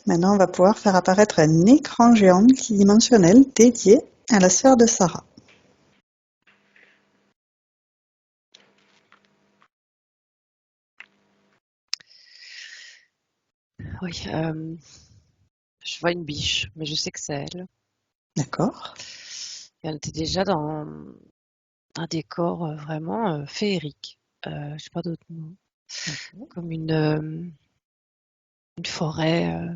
Maintenant, on va pouvoir faire apparaître un écran géant multidimensionnel dédié à la sœur de Sarah. Oui, je vois une biche, mais je sais que c'est elle. D'accord? Et elle était déjà dans un décor vraiment féerique. Je sais pas d'autres mots. Comme une forêt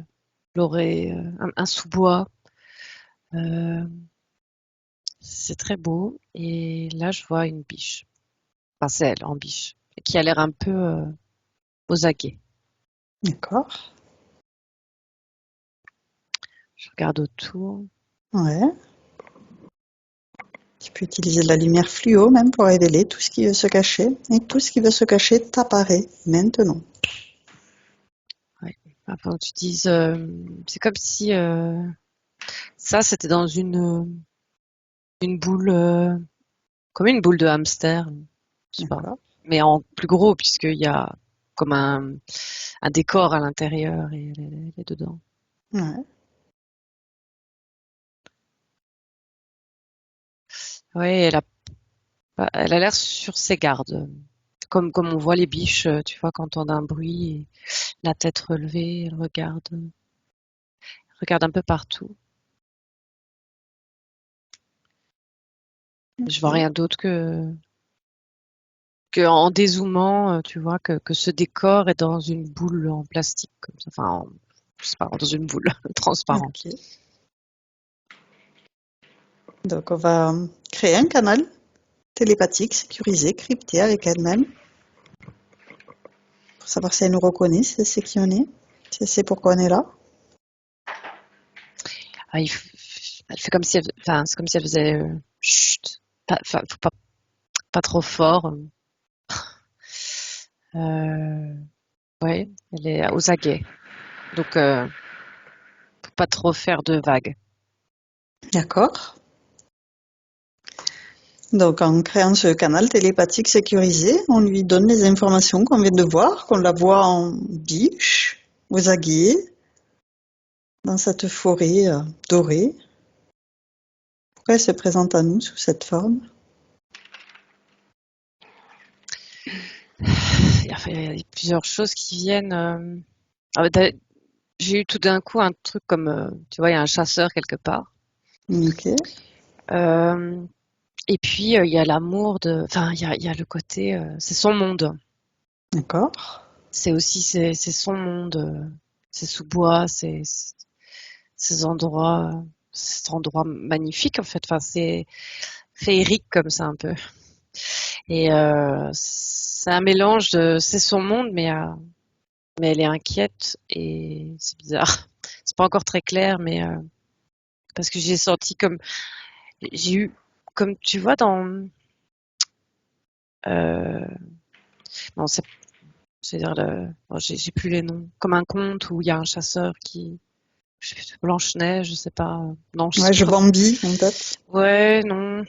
colorée, un sous-bois. Euh, c'est très beau. Et là, je vois une biche. Enfin, c'est elle en biche. Qui a l'air un peu aux aguets. D'accord? Je regarde autour. Ouais. Tu peux utiliser de la lumière fluo même pour révéler tout ce qui veut se cacher. Et tout ce qui veut se cacher t'apparaît maintenant. Ouais. Enfin, tu dises, c'est comme si ça, c'était dans une boule, comme une boule de hamster. Je sais pas. D'accord? Mais en plus gros, puisqu'il y a comme un décor à l'intérieur et elle est dedans. Ouais. Oui, elle a l'air sur ses gardes. Comme on voit les biches, tu vois, quand on a un bruit, la tête relevée, elle regarde un peu partout. Je vois Ok. rien d'autre que en dézoomant, tu vois, que ce décor est dans une boule en plastique, comme ça. Enfin, je sais pas, dans une boule transparente. Ok. Donc, on va créer un canal télépathique, sécurisé, crypté avec elle-même, pour savoir si elle nous reconnaît, si elle sait qui on est, si elle sait pourquoi on est là. Ah, elle fait comme si enfin, c'est comme si elle faisait chut, enfin, faut pas trop fort. Euh, ouais, elle est aux aguets. Donc, faut pas trop faire de vagues. D'accord? Donc, en créant ce canal télépathique sécurisé, on lui donne les informations qu'on vient de voir, qu'on la voit en biche, aux aguets, dans cette forêt dorée. Pourquoi elle se présente à nous sous cette forme? Enfin, il y a plusieurs choses qui viennent. Ah, j'ai eu tout d'un coup un truc comme, tu vois, il y a un chasseur quelque part. Ok, Euh, et puis, il y a l'amour enfin, il y a le côté, c'est son monde. d'accord. C'est aussi, c'est son monde. Ces sous-bois, ces endroits, cet endroit magnifique, en fait. Enfin, c'est féerique comme ça, un peu. Et c'est un mélange c'est son monde, mais elle est inquiète et c'est bizarre. C'est pas encore très clair, mais parce que j'ai eu, comme tu vois euh, non, c'est-à-dire bon, j'ai plus les noms, comme un conte où il y a un chasseur je sais plus, Blanche-Neige, je sais pas, non, je sais Ouais, je pas. bambis en tête. Ouais, non,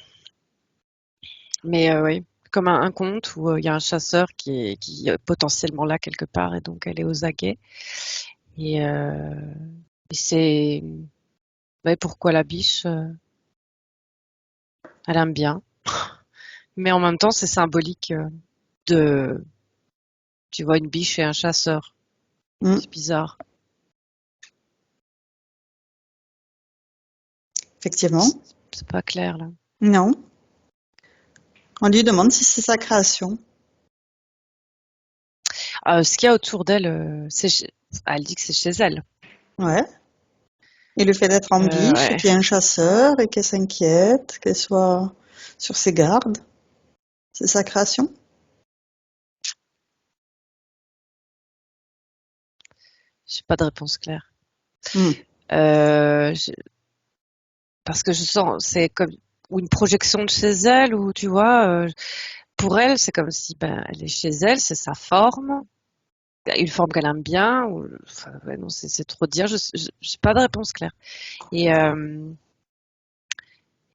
mais oui, comme un conte où il y a un chasseur qui est potentiellement là quelque part et donc elle est aux aguets et, et c'est, ouais, pourquoi la biche, elle aime bien. Mais en même temps, c'est symbolique de, tu vois, une biche et un chasseur. Hmm, C'est bizarre. effectivement. C'est pas clair, là. Non. On lui demande si c'est sa création. Ce qu'il y a autour d'elle, elle dit que c'est chez elle. Ouais. Et le fait d'être en biche, et Ouais. qu'il y ait un chasseur, et qu'elle s'inquiète, qu'elle soit sur ses gardes, c'est sa création. J'ai pas de réponse claire. Hmm, Euh, je- Parce que je sens, c'est comme ou une projection de chez elle, ou tu vois, pour elle, c'est comme si ben elle est chez elle, c'est sa forme, une forme qu'elle aime bien. Ou, enfin, ouais, non, c'est trop dire. J'ai pas de réponse claire. Et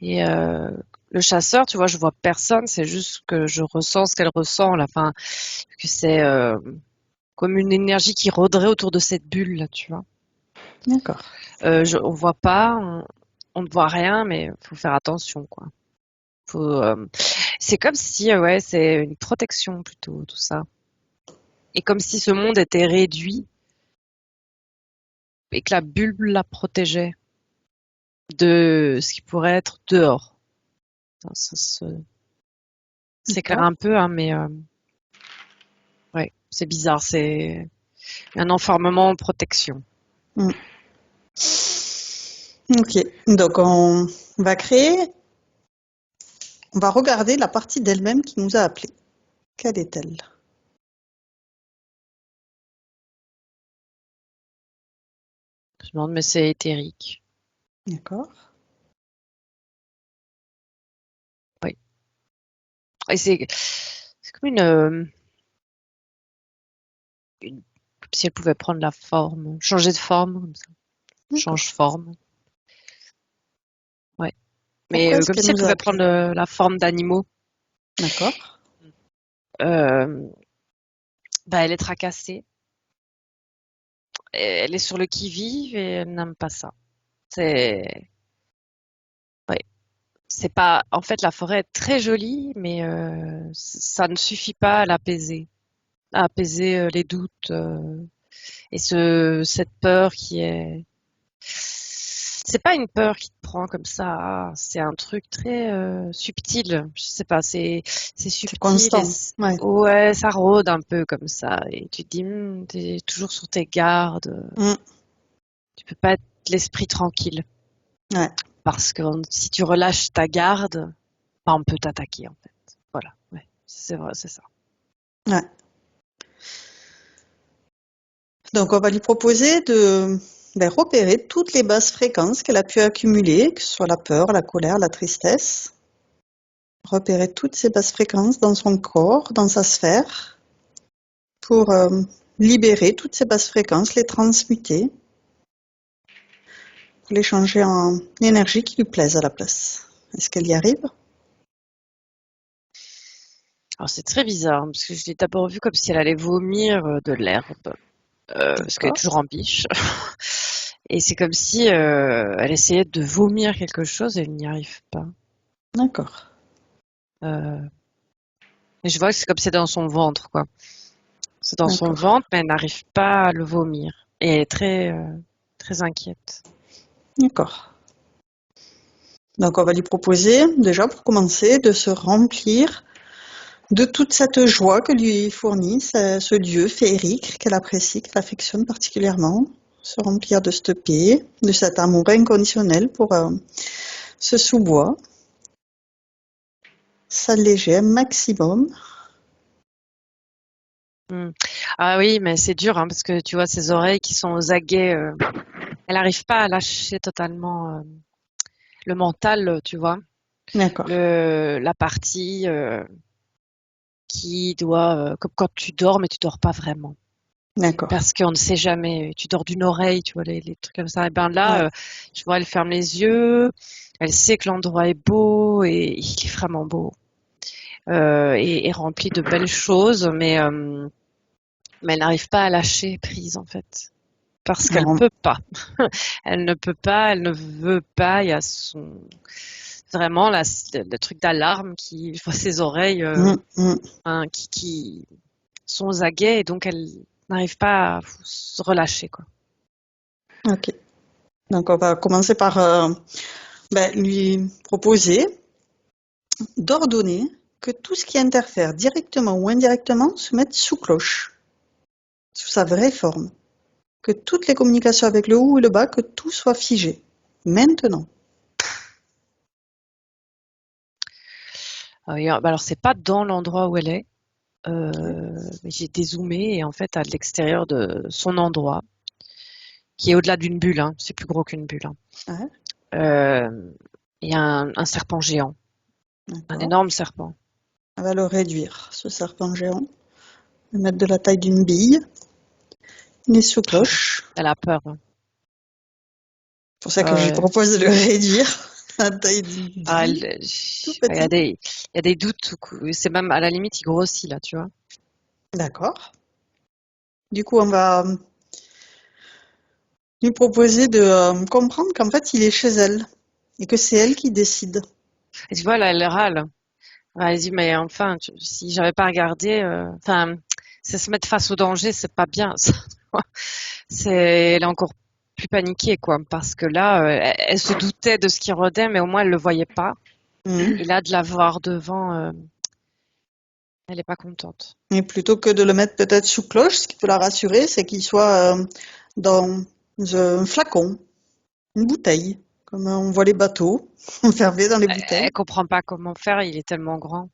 le chasseur, tu vois, je vois personne, c'est juste que je ressens ce qu'elle ressent, là. Enfin, que c'est comme une énergie qui rôderait autour de cette bulle, là, tu vois. D'accord. On voit pas, on ne voit rien, mais faut faire attention, quoi. Faut, c'est comme si, ouais, c'est une protection plutôt, tout ça. Et comme si ce monde était réduit et que la bulle la protégeait de ce qui pourrait être dehors. Ça s'éclaire D'accord. un peu, hein, mais ouais, c'est bizarre. C'est un enfermement en protection. Mm. Ok. Donc, on va regarder la partie d'elle-même qui nous a appelés. Quelle est-elle? Je me demande, mais c'est éthérique. D'accord. Oui. Et c'est comme comme si elle pouvait prendre la forme, changer de forme, comme ça. D'accord. Change forme. Ouais. Mais Pourquoi est-ce comme qu'elle si elle nous a pouvait prendre appelés? la forme d'animaux. D'accord. Euh, Bah, elle est tracassée. Elle est sur le qui-vive et elle n'aime pas ça. C'est, ouais. C'est pas, en fait, la forêt est très jolie, mais ça ne suffit pas à apaiser les doutes et cette peur qui est. C'est pas une peur qui te prend comme ça. C'est un truc très subtil. Je sais pas, c'est C'est subtil et constant. Ouais. ouais, ça rôde un peu comme ça. Et tu te dis, t'es toujours sur tes gardes. Mm. Tu peux pas être l'esprit tranquille Ouais. parce que si tu relâches ta garde, bah, on peut t'attaquer en fait. Voilà, ouais, c'est vrai, c'est ça. Ouais. Donc, on va lui proposer de repérer toutes les basses fréquences qu'elle a pu accumuler, que ce soit la peur, la colère, la tristesse. Repérer toutes ces basses fréquences dans son corps, dans sa sphère, pour libérer toutes ces basses fréquences, les transmuter, pour les changer en énergie qui lui plaise à la place. Est-ce qu'elle y arrive? Alors c'est très bizarre hein, parce que je l'ai d'abord vu comme si elle allait vomir de l'herbe, parce qu'elle est D'accord. toujours en biche. Et c'est comme si elle essayait de vomir quelque chose et elle n'y arrive pas. D'accord. Euh, et je vois que c'est comme si c'est dans son ventre, quoi. C'est dans son D'accord. ventre, mais elle n'arrive pas à le vomir. Et elle est très inquiète. D'accord. Donc, on va lui proposer, déjà pour commencer, de se remplir de toute cette joie que lui fournit ce dieu féerique qu'elle apprécie, qu'elle affectionne particulièrement. Se remplir de cette paix, de cet amour inconditionnel pour ce sous-bois. S'alléger un maximum. Hmm. Ah oui, mais c'est dur, hein, parce que tu vois ses oreilles qui sont aux aguets. Elle n'arrive pas à lâcher totalement le mental, tu vois. D'accord. La partie qui doit, comme quand tu dors, mais tu dors pas vraiment. D'accord. Parce qu'on ne sait jamais, tu dors d'une oreille, tu vois, les trucs comme ça. Et ben là, Ouais. tu vois, elle ferme les yeux, elle sait que l'endroit est beau et il est vraiment beau. Et rempli de belles choses, mais elle n'arrive pas à lâcher prise, en fait. Parce qu'elle Alors, peut pas. Elle ne peut pas, elle ne veut pas. Il y a vraiment le truc d'alarme qui voit ses oreilles hein, qui sont aux aguets et donc elle n'arrive pas à se relâcher, quoi. ok. Donc, on va commencer par lui proposer d'ordonner que tout ce qui interfère directement ou indirectement se mette sous cloche, sous sa vraie forme. Que toutes les communications avec le haut et le bas, que tout soit figé. Maintenant. Bah alors c'est pas dans l'endroit où elle est. Ok. Mais j'ai dézoomé et en fait à l'extérieur de son endroit, qui est au-delà d'une bulle, hein, c'est plus gros qu'une bulle, hein. Ouais, Il y a un serpent géant, un d'accord. énorme serpent. On va le réduire, ce serpent géant. Le mettre de la taille d'une bille. Il est sous cloche. Elle a peur, hein. C'est pour ça que je lui Ouais. propose de le réduire. La taille d'une Ah, bille. Tout il y a petit. il y a des doutes. C'est même à la limite, il grossit là, tu vois. D'accord. Du coup, on va lui proposer de comprendre qu'en fait, il est chez elle et que c'est elle qui décide. Et tu vois, là, elle râle. Elle dit, mais enfin, si j'avais pas regardé, enfin, c'est se mettre face au danger, c'est pas bien, ça. Elle est encore plus paniquée, quoi, parce que là, elle se doutait de ce qui rôdait, mais au moins elle le voyait pas. Mhm. Et là, de la voir devant, elle est pas contente. Et plutôt que de le mettre peut-être sous cloche, ce qui peut la rassurer, c'est qu'il soit dans un flacon, une bouteille, comme on voit les bateaux enfermés dans les Elle bouteilles. comprend pas comment faire, il est tellement grand.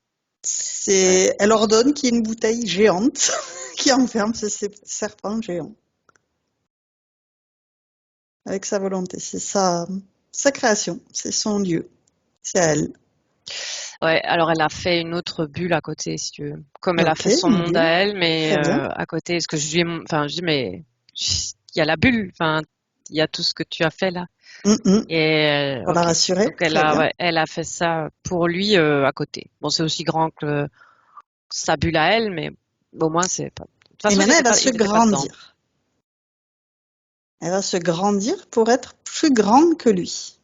Ouais. Elle ordonne qu'il y ait une bouteille géante qui enferme ce serpent géant avec sa volonté. C'est sa création, c'est son Dieu, c'est à elle. Ouais, alors elle a fait une autre bulle à côté, si tu veux. Comme elle a Ok, fait son une monde à bulle, elle, mais très bien. à côté, est-ce que enfin, je dis, mais il y a la bulle, enfin, il y a tout ce que tu as fait là. Et Pour la ok, rassurer, donc très bien. ouais, elle a fait ça pour lui à côté. Bon, c'est aussi grand que sa bulle à elle, mais au moins c'est pas. De toute Et façon, maintenant, il était pas dedans. Elle va se grandir pour être plus grande que lui.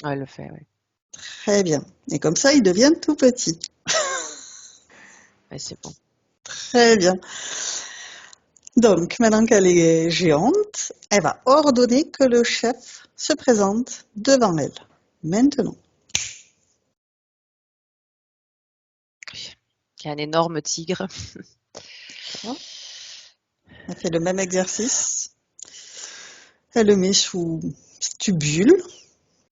Ouais, elle le fait, ouais. Très bien. Et comme ça, il devient tout petit. Ouais, c'est bon. Très bien. Donc, maintenant qu'elle est géante, elle va ordonner que le chef se présente devant elle. Maintenant. Il y a un énorme tigre. Elle fait le même exercice. Elle le met sous tubule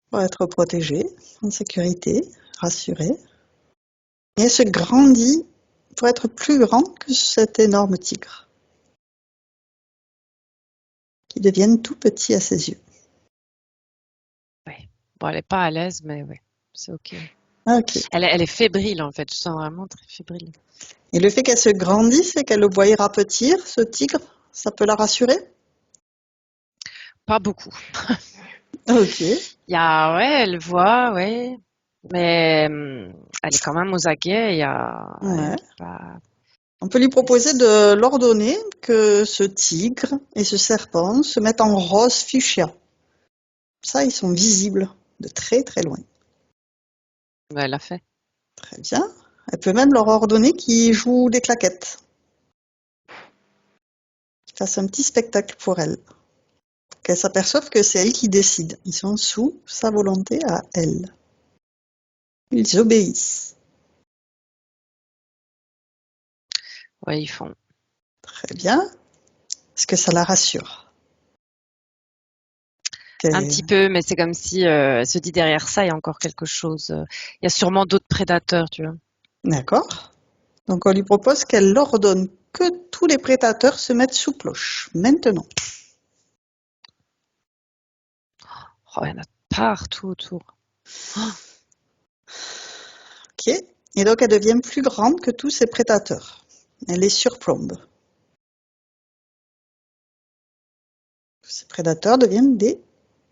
pour être protégée, en sécurité, rassurée. Et elle se grandit pour être plus grande que cet énorme tigre, qui devienne tout petit à ses yeux. Ouais. Bon, elle est pas à l'aise, mais ouais, c'est ok. Ok. Elle est fébrile en fait. Je sens vraiment très fébrile. Et le fait qu'elle se grandisse et qu'elle le voie rapetir, ce tigre, ça peut la rassurer? Pas beaucoup. Ok. Ouais, elle voit, ouais, mais elle est quand même aux aguets. Elle Ouais. est pas. On peut lui proposer de l'ordonner que ce tigre et ce serpent se mettent en rose fuchsia. Ça, ils sont visibles de très très loin. Ouais, elle l'a fait. Très bien. Elle peut même leur ordonner qu'ils jouent des claquettes, qu'ils fassent un petit spectacle pour elle. Qu'elle s'aperçoive que c'est elle qui décide. Ils sont sous sa volonté à elle. Ils obéissent. Ouais, ils font. Très bien. Est-ce que ça la rassure? Un petit peu, mais c'est comme si elle se dit derrière ça, il y a encore quelque chose. Il y a sûrement d'autres prédateurs, tu vois. D'accord. Donc on lui propose qu'elle ordonne que tous les prédateurs se mettent sous cloche, maintenant. Oh, il y en a partout autour. Oh, Ok. Et donc elle devient plus grande que tous ces prédateurs. Elle les surplombe. Ces prédateurs deviennent des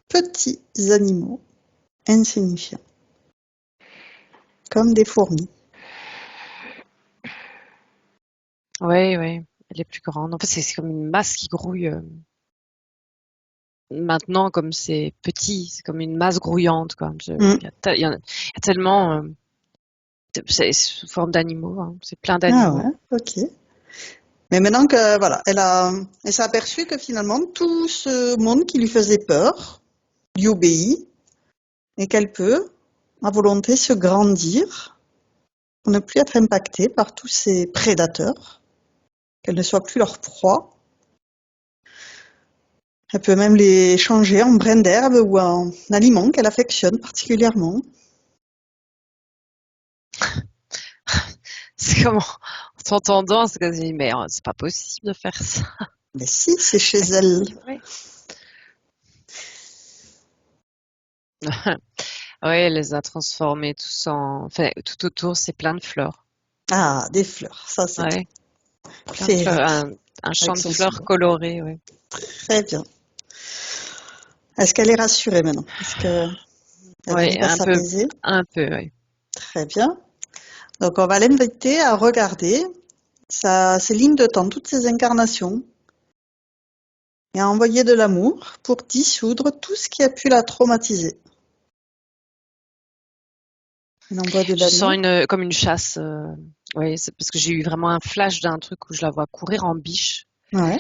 petits animaux insignifiants, comme des fourmis. ouais, ouais, elle est plus grande. En fait, c'est comme une masse qui grouille. Maintenant, comme c'est petit, c'est comme une masse grouillante, quoi. Mm. Il y a tellement. C'est sous forme d'animaux, hein. C'est plein Ah d'animaux. ouais, ok. Mais maintenant que voilà, elle s'est aperçue que finalement tout ce monde qui lui faisait peur lui obéit et qu'elle peut, à volonté, se grandir pour ne plus être impactée par tous ces prédateurs, qu'elle ne soit plus leur proie. Elle peut même les changer en brins d'herbe ou en aliments qu'elle affectionne particulièrement. C'est comment, en t'entendant, c'est comme si, mais c'est pas possible de faire ça. Mais si, c'est chez Mais elle. si, ouais. Ouais, elle les a transformés tous enfin, tout autour, c'est plein de fleurs. Ah, des fleurs, ça c'est Ouais, plein de fleurs, féerique, un champ avec de son fleurs ciboire. colorées, ouais. Très bien. Est-ce qu'elle est rassurée maintenant? Est-ce qu'elle Ouais, arrive à s'apaiser? un peu, ouais. Très bien. Donc on va l'inviter à regarder ses lignes de temps, toutes ses incarnations, et à envoyer de l'amour pour dissoudre tout ce qui a pu la traumatiser. Elle envoie de Je sens l'amour. comme une chasse. Oui, c'est parce que j'ai eu vraiment un flash d'un truc où je la vois courir en biche Ouais,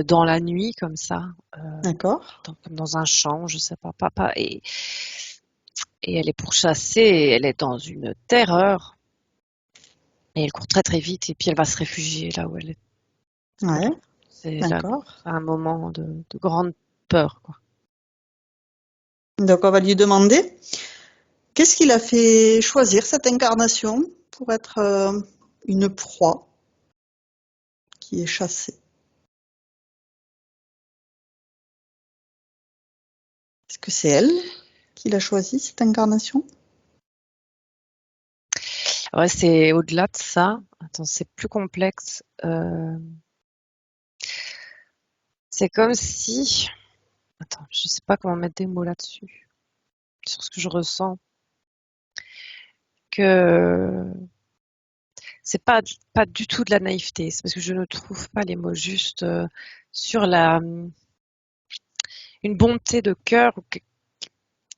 dans la nuit comme ça, d'accord. comme dans un champ, je sais pas, papa. Et elle est pourchassée et elle est dans une terreur. Et elle court très très vite et puis elle va se réfugier là où elle est. Ouais, Voilà. C'est là, d'accord. un moment de grande peur, quoi. Donc on va lui demander qu'est-ce qui l'a fait choisir cette incarnation pour être une proie qui est chassée. Est-ce que c'est elle qui l'a choisi, cette incarnation? Ouais, c'est au-delà de ça. Attends, c'est plus complexe. C'est comme si... Attends, je sais pas comment mettre des mots là-dessus, sur ce que je ressens. Que c'est pas du tout de la naïveté. C'est parce que je ne trouve pas les mots justes sur une bonté de cœur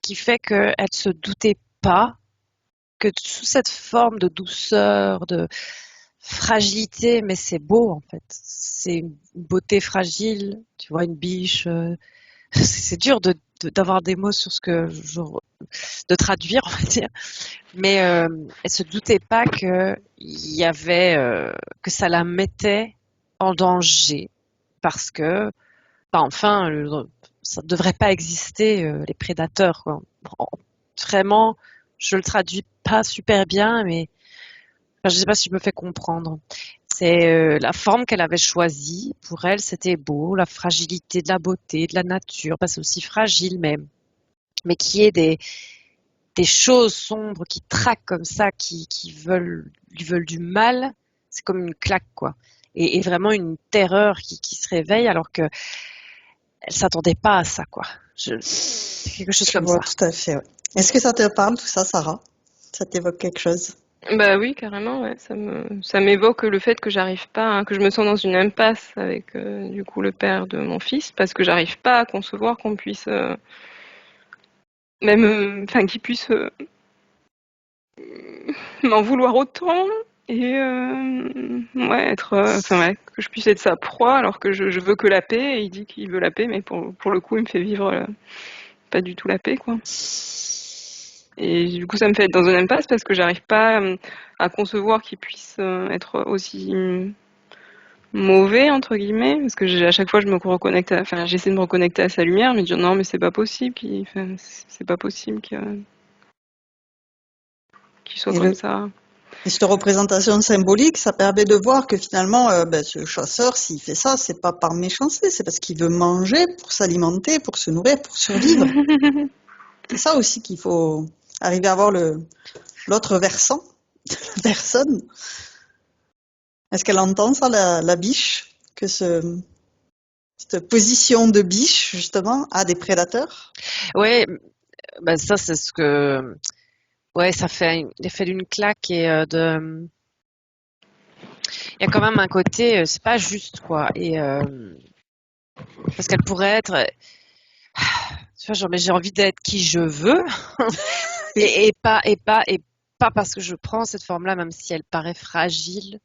qui fait qu'elle se doutait pas que sous cette forme de douceur, de fragilité, mais c'est beau en fait. C'est une beauté fragile. Tu vois, une biche. C'est dur d'avoir des mots sur ce que de traduire, on va dire. Mais elle se doutait pas que il y avait que ça la mettait en danger parce que, enfin, ça ne devrait pas exister les prédateurs, quoi. Vraiment, je le traduis pas super bien, mais enfin, je sais pas si je me fais comprendre. C'est la forme qu'elle avait choisie. Pour elle, c'était beau, la fragilité de la beauté, de la nature. Pas c'est aussi fragile, mais qui est des choses sombres qui traquent comme ça, qui lui veulent du mal. C'est comme une claque, quoi. Et vraiment une terreur qui se réveille alors que elle s'attendait pas à ça, quoi. C'est quelque chose Je comme vois ça. tout à fait. Ouais. Est-ce que ça te parle tout ça, Sarah? Ça t'évoque quelque chose? Bah oui, carrément, ouais. Ça m'évoque le fait que j'arrive pas, que je me sens dans une impasse avec du coup le père de mon fils, parce que j'arrive pas à concevoir qu'on puisse enfin qu'il puisse m'en vouloir autant et ouais être, enfin ouais, que je puisse être sa proie alors que je veux que la paix et il dit qu'il veut la paix, mais pour le coup il me fait vivre pas du tout la paix quoi. Et du coup ça me fait être dans une impasse parce que j'arrive pas à concevoir qu'il puisse être aussi mauvais entre guillemets parce que à chaque fois je me reconnecte enfin j'essaie de me reconnecter à sa lumière mais dire non mais c'est pas possible enfin, c'est pas possible qu'il soit Et, comme ça. et cette représentation symbolique, ça permet de voir que finalement, ce chasseur, s'il fait ça, c'est pas par méchanceté, c'est parce qu'il veut manger pour s'alimenter, pour se nourrir, pour survivre. C'est ça aussi qu'il faut arriver à voir l'autre versant de la personne. Est-ce qu'elle entend ça, la biche, que cette position de biche, justement, a des prédateurs? Ouais, ben ça c'est ce que, ouais, ça fait l'effet d'une claque et il y a quand même un côté, c'est pas juste quoi. Et parce qu'elle pourrait être, tu vois, genre, mais j'ai envie d'être qui je veux et pas parce que je prends cette forme-là, même si elle paraît fragile.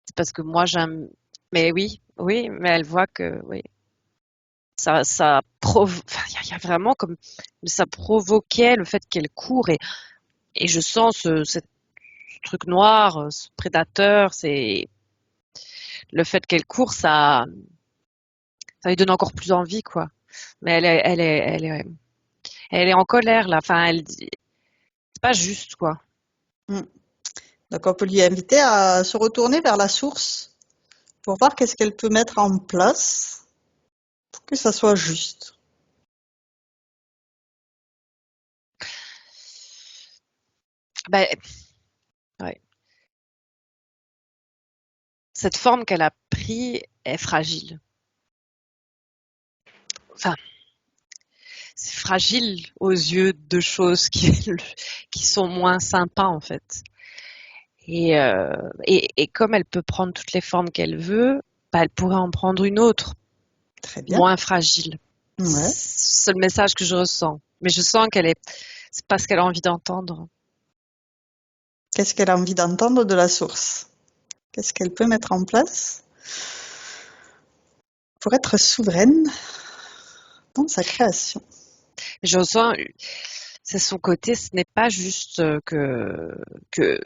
C'est parce que moi j'aime. Mais oui, oui, mais elle voit que oui, enfin, il y a vraiment comme ça provoquait le fait qu'elle court et je sens ce truc noir, ce prédateur, c'est le fait qu'elle court, ça lui donne encore plus envie quoi. Mais elle est en colère là. Enfin, c'est pas juste quoi. Hmm. Donc on peut lui inviter à se retourner vers la source pour voir qu'est-ce qu'elle peut mettre en place pour que ça soit juste. Ben, ouais. Cette forme qu'elle a pris est fragile. Enfin, c'est fragile aux yeux de choses qui sont moins sympas en fait. Et comme elle peut prendre toutes les formes qu'elle veut, bah, elle pourrait en prendre une autre Très bien. moins fragile. Ouais. C'est le message que je ressens. Mais je sens c'est pas ce qu'elle a envie d'entendre. Qu'est-ce qu'elle a envie d'entendre de la source? Qu'est-ce qu'elle peut mettre en place pour être souveraine dans sa création? Je ressens, c'est son côté, ce n'est pas juste que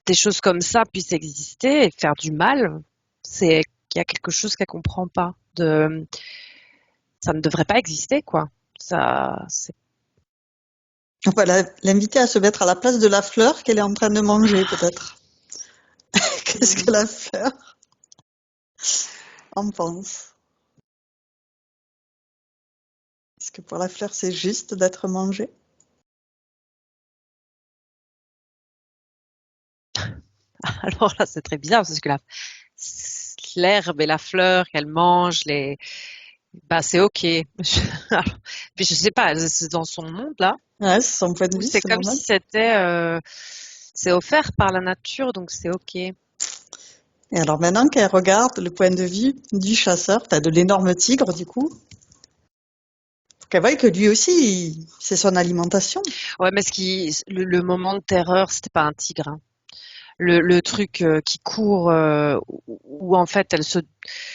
des choses comme ça puissent exister et faire du mal. C'est qu'il y a quelque chose qu'elle comprend pas. Ça ne devrait pas exister, quoi. On va l'inviter à se mettre à la place de la fleur qu'elle est en train de manger, peut-être. Qu'est-ce que la fleur en pense? Est-ce que pour la fleur, c'est juste d'être mangée? Alors là, c'est très bizarre parce que l'herbe et la fleur qu'elle mange, bah, c'est ok. Puis je sais pas, c'est dans son monde là. Ouais, c'est son point de vue, C'est c'est comme normal. si c'est offert par la nature, donc c'est ok. Et alors maintenant qu'elle regarde le point de vue du chasseur, de l'énorme tigre du coup, faut qu'elle voie que lui aussi, c'est son alimentation. Ouais, mais le moment de terreur, c'était pas un tigre, hein. Le truc qui court, où en fait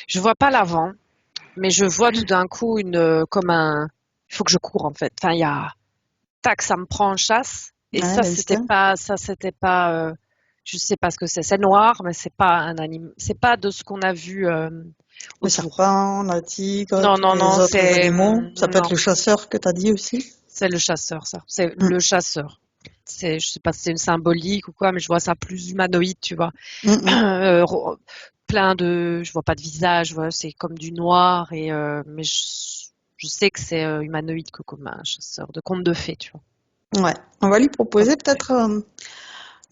je vois pas l'avant, mais je vois tout d'un coup il faut que je cours en fait. Enfin, tac, ça me prend en chasse. Et Ouais, l'instinct. c'était pas, je sais pas ce que c'est. C'est noir, mais c'est pas un animal, c'est pas de ce qu'on a vu Le autour. serpent, la tigre, Non, tous non, les non, autres animaux. Ça peut être non, le chasseur que tu as dit aussi. c'est le chasseur, ça. C'est Mm. le chasseur. Je sais pas si c'est une symbolique ou quoi, mais je vois ça plus humanoïde, tu vois. Mm, mm. Je vois pas de visage, voilà, c'est comme du noir mais je sais que c'est humanoïde comme un chasseur de contes de fées, tu vois. Ouais. On va lui Comme, proposer ouais. peut-être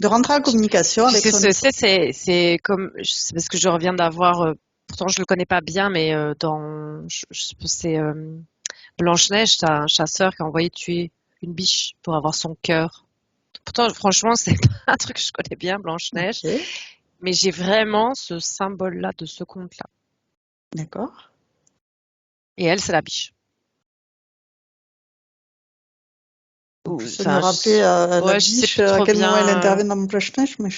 de rentrer en communication Tu avec sais, son essence. c'est comme, c'est parce que je reviens d'avoir, pourtant je le connais pas bien, mais je sais pas, c'est Blanche-Neige, t'as un chasseur qui a envoyé tuer une biche pour avoir son cœur. Pourtant, franchement, c'est pas un truc que je connais bien, Blanche-Neige, Ok, mais j'ai vraiment ce symbole-là de ce conte-là. d'accord. Et elle, c'est la biche. J'essaie de me Enfin, rappeler la ouais, je sais biche, plus à trop quel moment elle bien. intervient dans mon Blanche-Neige, mais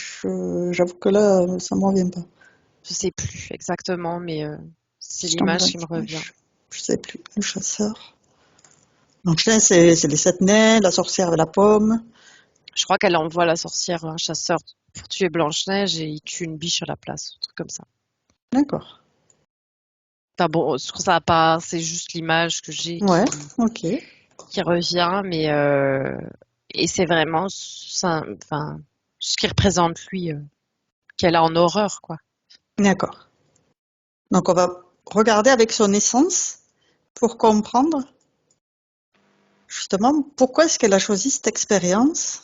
j'avoue que là, ça me revient pas. Je sais plus exactement, mais c'est Biche dans l'image qui me revient. Blanche-Neige. Je sais plus. Le chasseur. Blanche-Neige, c'est les sept nains, la sorcière avec la pomme. Je crois qu'elle envoie la sorcière, un chasseur, pour tuer Blanche-Neige et il tue une biche à la place, un truc comme ça. D'accord. Enfin bon, je trouve ça pas, c'est juste l'image que j'ai Ouais, ok. qui revient, mais et c'est vraiment enfin, ce qui représente lui, qu'elle a en horreur, quoi. D'accord. Donc on va regarder avec son essence pour comprendre justement pourquoi est-ce qu'elle a choisi cette expérience.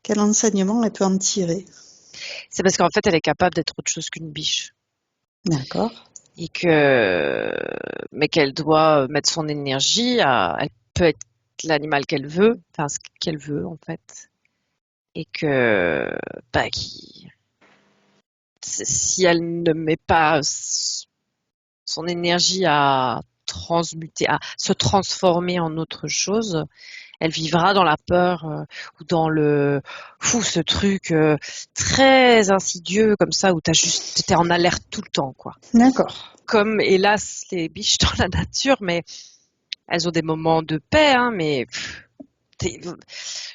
Quel enseignement elle peut en tirer. C'est parce qu'en fait, elle est capable d'être autre chose qu'une biche. D'accord. Et mais qu'elle doit mettre son énergie elle peut être l'animal qu'elle veut, enfin ce qu'elle veut en fait, et bah, si elle ne met pas son énergie à transmuter, à se transformer en autre chose, elle vivra dans la peur ou dans ce truc très insidieux comme ça où t'es en alerte tout le temps, quoi. D'accord. Comme hélas les biches dans la nature, mais elles ont des moments de paix, hein, mais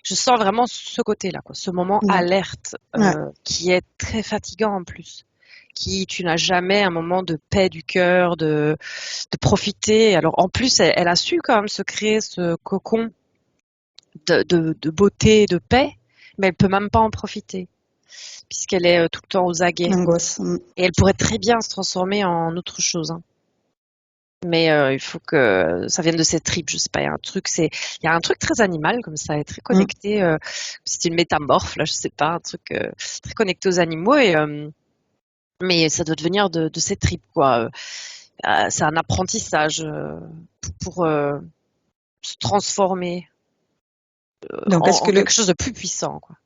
je sens vraiment ce côté-là, quoi, ce moment D'accord. alerte Ouais. qui est très fatigant en plus. Tu n'as jamais un moment de paix du cœur, de profiter. Alors en plus, elle a su quand même se créer ce cocon de beauté, de paix, mais elle peut même pas en profiter puisqu'elle est tout le temps aux aguets. L'angoisse. Et elle pourrait très bien se transformer en autre chose, hein. Mais il faut que ça vienne de ses tripes, je sais pas. Il y a un truc très animal comme ça, très Mm. connecté. C'est une métamorphe là, je sais pas, un truc très connecté aux animaux mais ça doit devenir de ses tripes quoi. C'est un apprentissage pour se transformer Donc en quelque chose de plus puissant quoi.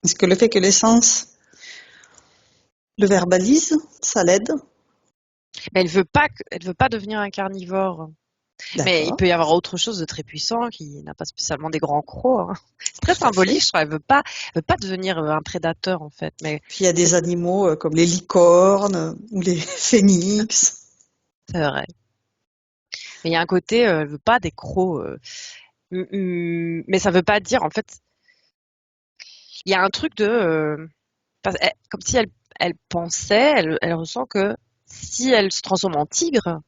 est-ce que le fait que l'essence le verbalise, ça l'aide Mais elle veut pas devenir un carnivore. Mais il D'accord. peut y avoir autre chose de très puissant qui n'a pas spécialement des grands crocs, hein. C'est très Tout à fait. symbolique, je crois. Elle veut pas devenir un prédateur, en fait. Mais Puis il y a c'est des animaux comme les licornes ou les phénix. c'est vrai. Mais il y a un côté, elle veut pas des crocs. Mais ça veut pas dire, en fait, il y a un truc de, comme si elle pensait, elle ressent que si elle se transforme en tigre,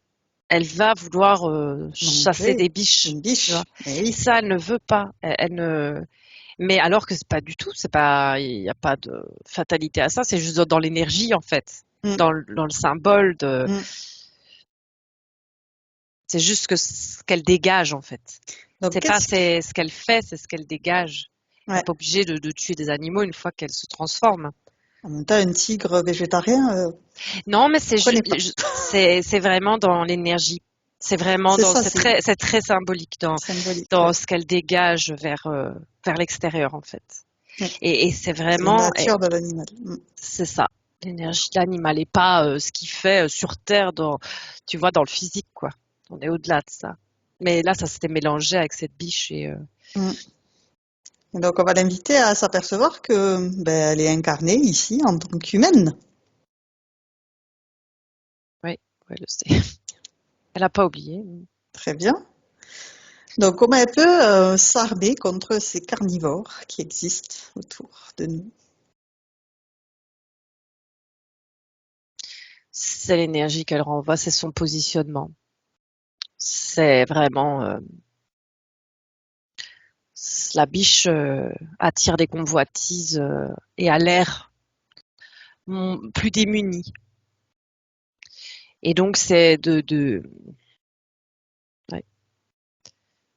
elle va vouloir chasser Manger des biches, une tu vois. biche. Eh Et oui. ça, elle ne veut pas. Elle ne. Mais alors que c'est pas du tout, c'est pas, il n'y a pas de fatalité à ça. C'est juste dans l'énergie en fait, Mm, dans le symbole de. mm. C'est juste que ce qu'elle dégage en fait. Donc C'est pas qu'est-ce qui... c'est ce qu'elle fait, c'est ce qu'elle dégage. Elle n'est Ouais. pas obligée de tuer des animaux une fois qu'elle se transforme. En même temps, un tigre végétarien, Non, mais je connais pas. c'est vraiment dans l'énergie. C'est vraiment C'est dans ça, c'est c'est très symbolique symbolique. dans Ouais. ce qu'elle dégage vers l'extérieur en fait. Mm. Et c'est C'est la vraiment nature de l'animal. Mm. c'est ça, l'énergie de l'animal et pas ce qu'il fait sur Terre tu vois, dans le physique quoi. On est au-delà de ça. Mais là, ça s'était mélangé avec cette biche et Mm. Et donc on va l'inviter à s'apercevoir que ben, elle est incarnée ici en tant qu'humaine. oui, ouais, le sait. Elle a pas oublié. Très bien. Donc comment elle peut s'armer contre ces carnivores qui existent autour de nous? C'est l'énergie qu'elle renvoie, c'est son positionnement. C'est vraiment la biche attire des convoitises et a l'air plus démunie. Et donc c'est ouais.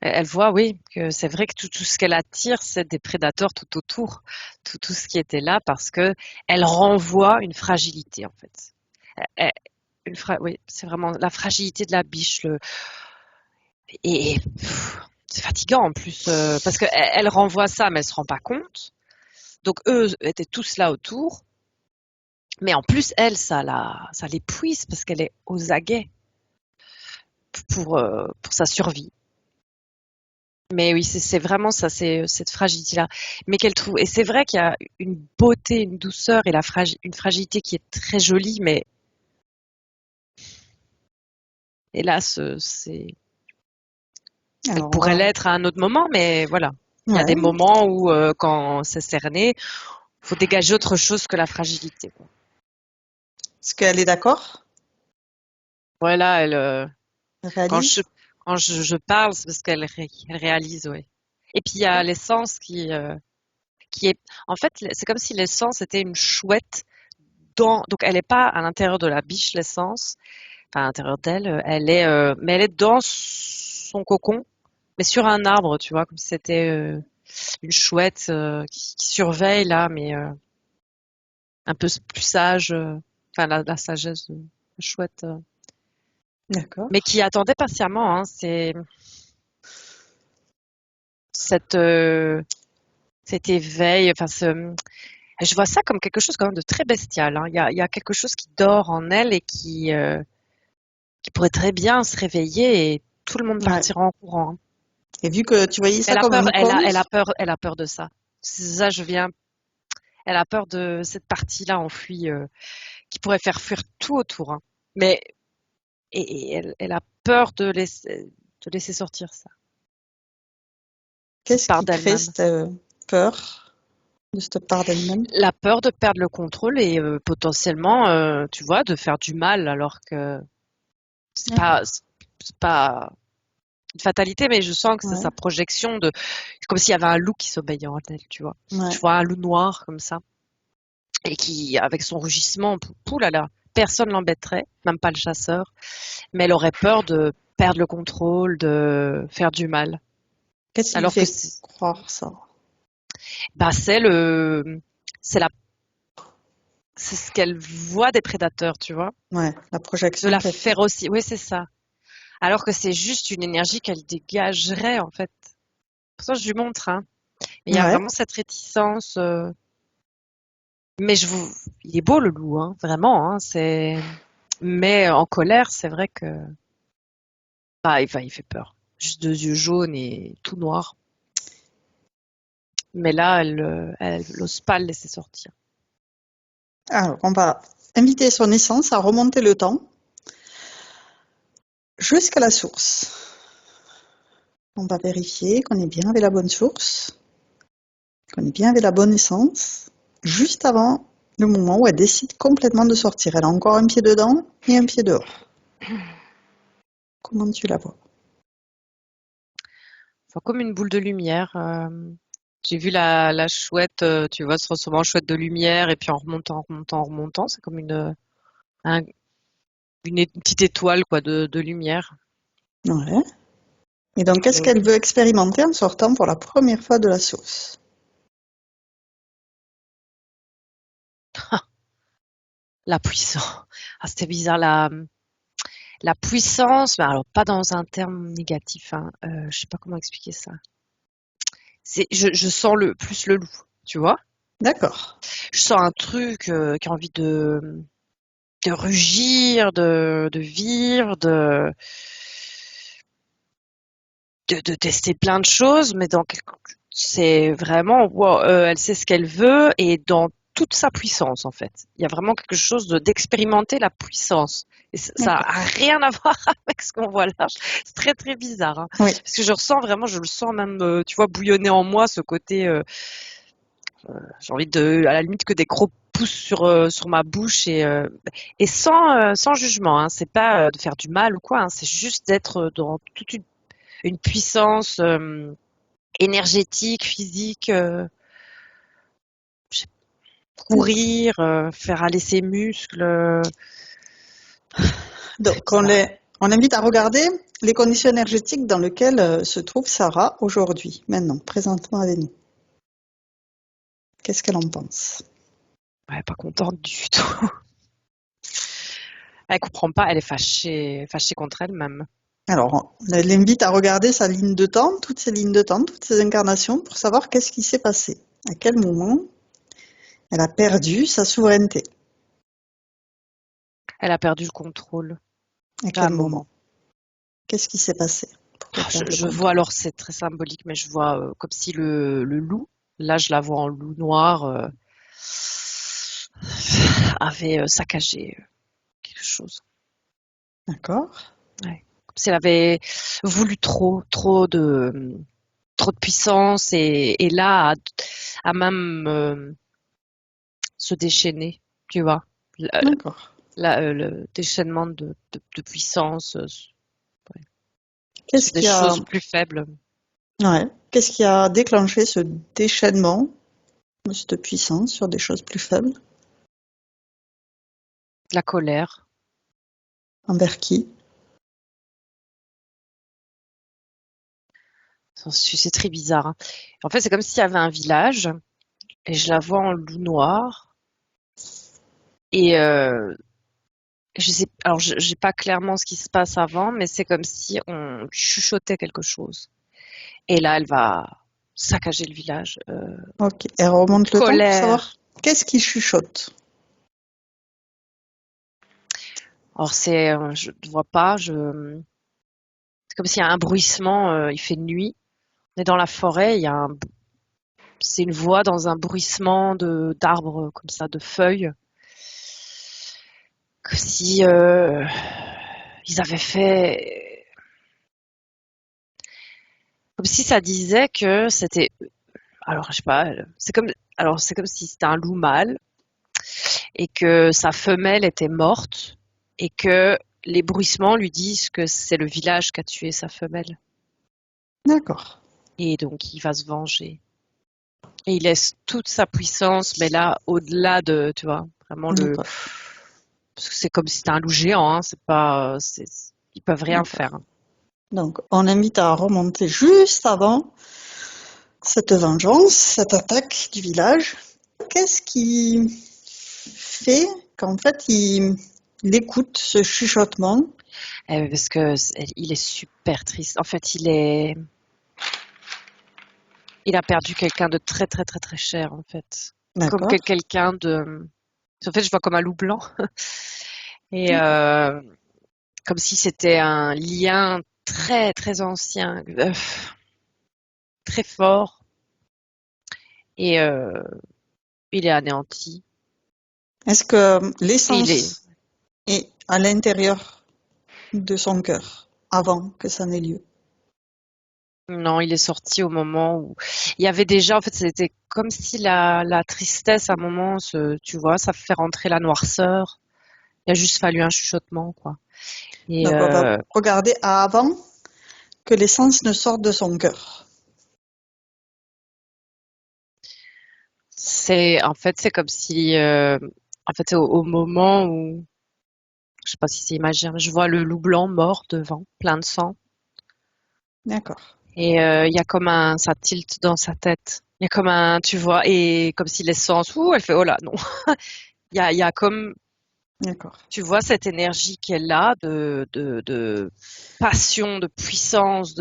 Elle voit, oui, que c'est vrai que tout ce qu'elle attire, c'est des prédateurs tout autour, tout ce qui était là, parce que elle renvoie une fragilité en fait. Elle- oui, c'est vraiment la fragilité de la biche. Et c'est fatigant en plus, parce qu'elle elle renvoie ça, mais elle se rend pas compte. Donc eux étaient tous là autour, mais en plus elle, ça l'épuise parce qu'elle est aux aguets pour sa survie. Mais oui, c'est vraiment ça, c'est cette fragilité-là. Mais qu'elle trouve, et c'est vrai qu'il y a une beauté, une douceur et une fragilité qui est très jolie, mais hélas, elle Alors on pourrait va... l'être à un autre moment, mais voilà. Il y a des Ouais. moments où, quand c'est cerné, faut dégager autre chose que la fragilité, quoi. Est-ce qu'elle est d'accord? Voilà, Elle quand réalise? je parle, c'est parce elle réalise, ouais. Et puis il y a l'essence qui est, en fait, c'est comme si l'essence était une chouette donc elle n'est pas à l'intérieur de la biche, l'essence, enfin à l'intérieur d'elle, mais elle est dans son cocon, mais sur un arbre, tu vois, comme si c'était une chouette qui surveille là, mais un peu plus sage, enfin la sagesse de la chouette, D'accord. mais qui attendait patiemment, hein, c'est cette, cet éveil, enfin je vois ça comme quelque chose quand même de très bestial, hein. Il y a quelque chose qui dort en elle et qui pourrait très bien se réveiller et tout le monde Ouais. partira en courant, hein. Et vu que tu voyais ça Elle a comme peur, un conte, elle a peur de ça. C'est ça, elle a peur de cette partie-là enfuie qui pourrait faire fuir tout autour, hein. Mais et elle a peur de laisser sortir ça, cette qu'est-ce part qui crée d'elle-même. cette peur de cette part d'elle-même? La peur de perdre le contrôle et potentiellement, tu vois, de faire du mal alors que D'accord. c'est pas une fatalité, mais je sens que c'est Ouais. sa projection c'est comme s'il y avait un loup qui sommeillait en elle, tu vois. Je Ouais. vois un loup noir comme ça et qui, avec son rugissement, poulala, personne l'embêterait, même pas le chasseur, mais elle aurait peur de perdre le contrôle, de faire du mal. Qu'est-ce qui lui Alors que fait croire ça? bah, c'est la, c'est ce qu'elle voit des prédateurs, tu vois, Ouais, la de projection la qu'elle fait. férocie. Oui, c'est ça. Alors que c'est juste une énergie qu'elle dégagerait, en fait. Pour ça, je lui montre, hein. Mais il y a Ouais. vraiment cette réticence. Mais il est beau le loup, hein, vraiment, hein. Mais en colère, c'est vrai que il fait peur. Juste 2 yeux jaunes et tout noir. Mais là, elle n'ose pas le laisser sortir. Alors, on va inviter son essence à remonter le temps jusqu'à la source. On va vérifier qu'on est bien avec la bonne source, qu'on est bien avec la bonne essence, juste avant le moment où elle décide complètement de sortir. Elle a encore un pied dedans et un pied dehors. Comment tu la vois? Enfin, comme une boule de lumière. J'ai vu la chouette, tu vois, se transformer en chouette de lumière et puis en remontant. C'est comme une petite étoile quoi de lumière. Ouais. Et donc, qu'est-ce qu'elle veut expérimenter en sortant pour la première fois de la source? La puissance. Ah, c'était bizarre. La puissance, mais alors pas dans un terme négatif. Hein. Je sais pas comment expliquer ça. Je sens plus le loup, tu vois. D'accord. Je sens un truc qui a envie de rugir, de vivre, de tester plein de choses, mais c'est vraiment, wow, elle sait ce qu'elle veut et dans toute sa puissance en fait. Il y a vraiment quelque chose d'expérimenter la puissance. Et ça D'accord. a rien à voir avec ce qu'on voit là. C'est très très bizarre, hein. Oui. Parce que je le sens même, tu vois, bouillonner en moi ce côté. J'ai envie à la limite que des crocs poussent sur ma bouche et sans jugement. Hein. C'est pas de faire du mal ou quoi. Hein. C'est juste d'être dans toute une puissance énergétique, physique, courir, faire aller ses muscles. Donc, on invite à regarder les conditions énergétiques dans lesquelles se trouve Sarah aujourd'hui, maintenant, présentement avec nous. Qu'est-ce qu'elle en pense? Ouais, pas contente du tout. Elle comprend pas, elle est fâchée contre elle-même. Alors, on l'invite à regarder sa ligne de temps, toutes ses lignes de temps, toutes ses incarnations, pour savoir qu'est-ce qui s'est passé. À quel moment elle a perdu sa souveraineté? Elle a perdu le contrôle À à un quel moment? moment. Qu'est-ce qui s'est passé pour qu'elle perde le Je vois, contrôle? alors c'est très symbolique, mais je vois comme si le loup, là je la vois en loup noir, avait saccagé quelque chose. D'accord. Ouais. Comme si elle avait voulu trop de puissance et là à même se déchaîner, tu vois. D'accord. Le déchaînement de puissance ouais, sur Qu'est-ce des qui a, choses plus faibles. ouais. Qu'est-ce qui a déclenché ce déchaînement de cette puissance sur des choses plus faibles? La colère. Envers qui? C'est très bizarre. Hein. En fait, c'est comme s'il y avait un village et je la vois en loup noir et alors j'ai pas clairement ce qui se passe avant, mais c'est comme si on chuchotait quelque chose. Et là, elle va saccager le village. Ok. Elle remonte le temps pour savoir Colère. qu'est-ce qui chuchote. Alors je ne vois pas. C'est comme s'il y a un bruissement. Il fait nuit. On est dans la forêt. C'est une voix dans un bruissement d'arbres comme ça, de feuilles. Comme si ils avaient fait. Comme si ça disait que c'était. Alors je sais pas. C'est comme si c'était un loup mâle et que sa femelle était morte et que les bruissements lui disent que c'est le village qui a tué sa femelle. D'accord. Et donc il va se venger. Et il laisse toute sa puissance, mais là, au-delà de, tu vois, vraiment D'accord. parce que c'est comme si c'était un loup géant, hein, c'est pas, ils peuvent rien D'accord. faire. Hein. Donc, on invite à remonter juste avant cette vengeance, cette attaque du village. Qu'est-ce qui fait qu'en fait, il écoute ce chuchotement? Parce que il est super triste. En fait, il a perdu quelqu'un de très, très, très, très cher, en fait. Comme D'accord. quelqu'un de, en fait, je vois comme un loup blanc. Et comme si c'était un lien très très ancien, très fort, et il est anéanti. Est-ce que Et il est l'essence est à l'intérieur de son cœur avant que ça n'ait lieu? non, il est sorti au moment où il y avait déjà, en fait, c'était comme si la tristesse, à un moment, tu vois, ça fait rentrer la noirceur. Il a juste fallu un chuchotement, quoi. Et Donc, on va regarder avant que l'essence ne sorte de son cœur. c'est comme si, en fait, c'est au moment où, je sais pas si c'est imaginaire, mais je vois le loup blanc mort devant, plein de sang. D'accord, Et il y a comme ça tilte dans sa tête. Il y a comme tu vois, et comme si l'essence, elle fait, oh là, non. Il y a comme, d'accord. tu vois, cette énergie qui est là de passion, de puissance,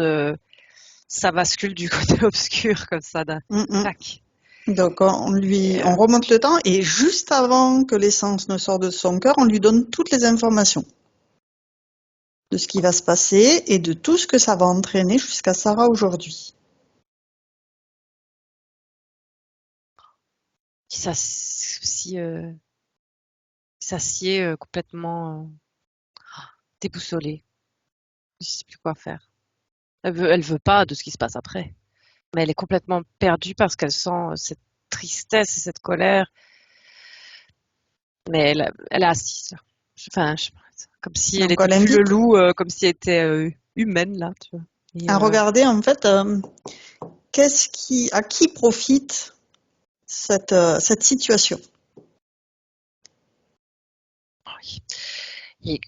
ça bascule du côté obscur comme ça, d'un Mm, mm. tac. Donc, Et, on remonte le temps et juste avant que l'essence ne sorte de son cœur, on lui donne toutes les informations de ce qui va se passer et de tout ce que ça va entraîner jusqu'à Sarah aujourd'hui. si s'assied complètement déboussolée. Je sais plus quoi faire. Elle veut pas de ce qui se passe après, mais elle est complètement perdue parce qu'elle sent cette tristesse et cette colère. Mais elle est assise là. Enfin, je sais pas, comme si elle Donc, on était plus le l'invite loup, comme si elle était humaine là, tu vois. Et, à regarder en fait à qui profite cette situation. oui. Et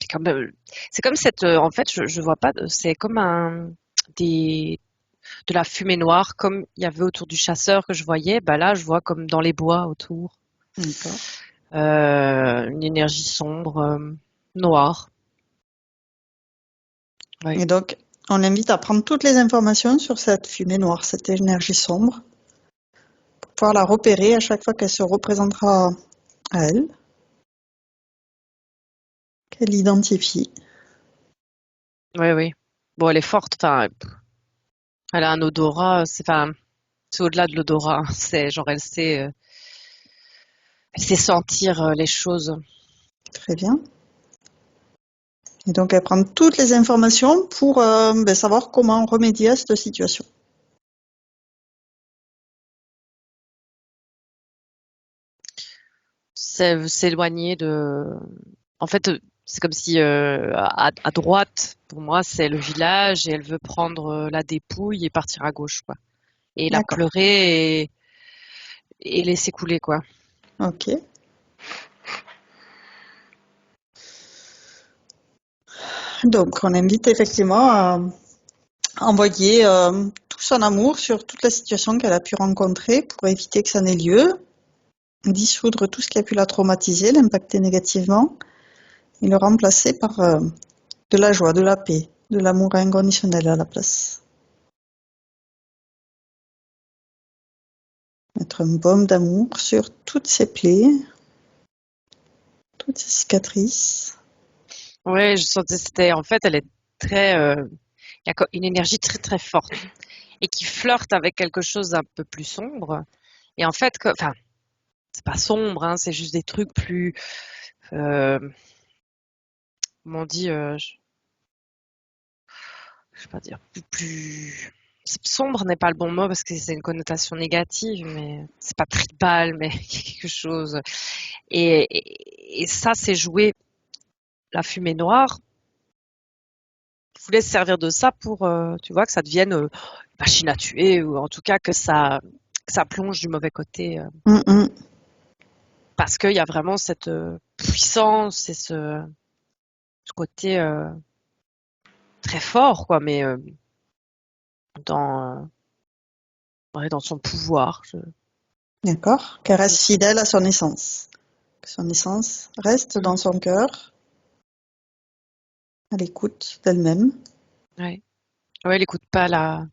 c'est comme, c'est comme cette, en fait, je vois pas, c'est comme des, de la fumée noire, comme il y avait autour du chasseur que je voyais. Bah là, je vois comme dans les bois autour, D'accord. une énergie sombre, noire. Oui. Et donc, on l'invite à prendre toutes les informations sur cette fumée noire, cette énergie sombre, pour pouvoir la repérer à chaque fois qu'elle se représentera à elle, qu'elle identifie. Oui, oui. Bon, elle est forte. Enfin, elle a un odorat. Enfin, c'est au-delà de l'odorat. C'est genre, elle sait sentir les choses. Très bien. Et donc, elle prend toutes les informations pour savoir comment remédier à cette situation. C'est s'éloigner de. En fait, c'est comme si à droite, pour moi, c'est le village et elle veut prendre la dépouille et partir à gauche, quoi. Et la D'accord. pleurer et laisser couler, quoi. Ok. Donc, on invite effectivement à envoyer tout son amour sur toute la situation qu'elle a pu rencontrer pour éviter que ça n'ait lieu, dissoudre tout ce qui a pu la traumatiser, l'impacter négativement, et le remplacer par de la joie, de la paix, de l'amour inconditionnel à la place. Mettre un baume d'amour sur toutes ses plaies, toutes ses cicatrices. Ouais, je sentais, en fait, elle est très, il y a une énergie très très forte et qui flirte avec quelque chose d'un peu plus sombre. Et en fait, enfin, c'est pas sombre, hein, c'est juste des trucs plus, euh, comment on dit, je sais pas dire, sombre n'est pas le bon mot parce que c'est une connotation négative, mais c'est pas tribal, mais quelque chose. Et ça, c'est jouer la fumée noire. Voulait se servir de ça pour, tu vois, que ça devienne une machine à tuer ou en tout cas que ça plonge du mauvais côté. Parce qu'il y a vraiment cette puissance et ce côté très fort, quoi, mais dans, ouais, dans son pouvoir. D'accord. Qu'elle reste fidèle à son essence. Que son essence reste dans son cœur, à l'écoute d'elle-même. Ouais. Ouais, elle écoute pas la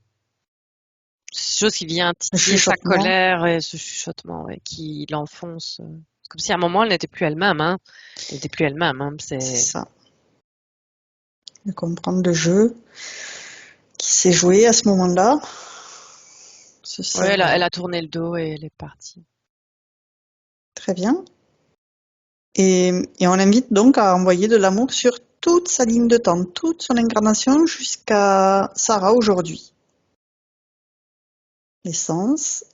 chose qui vient Le titiller sa chuchotement. colère et ce chuchotement, ouais, qui l'enfonce. comme si à un moment, elle n'était plus elle-même. Hein. Elle n'était plus elle-même. Hein. C'est ça. De comprendre le jeu qui s'est joué à ce moment-là. Ouais, elle a tourné le dos et elle est partie. Très bien. Et on l'invite donc à envoyer de l'amour sur toute sa ligne de temps, toute son incarnation jusqu'à Sarah aujourd'hui. L'essence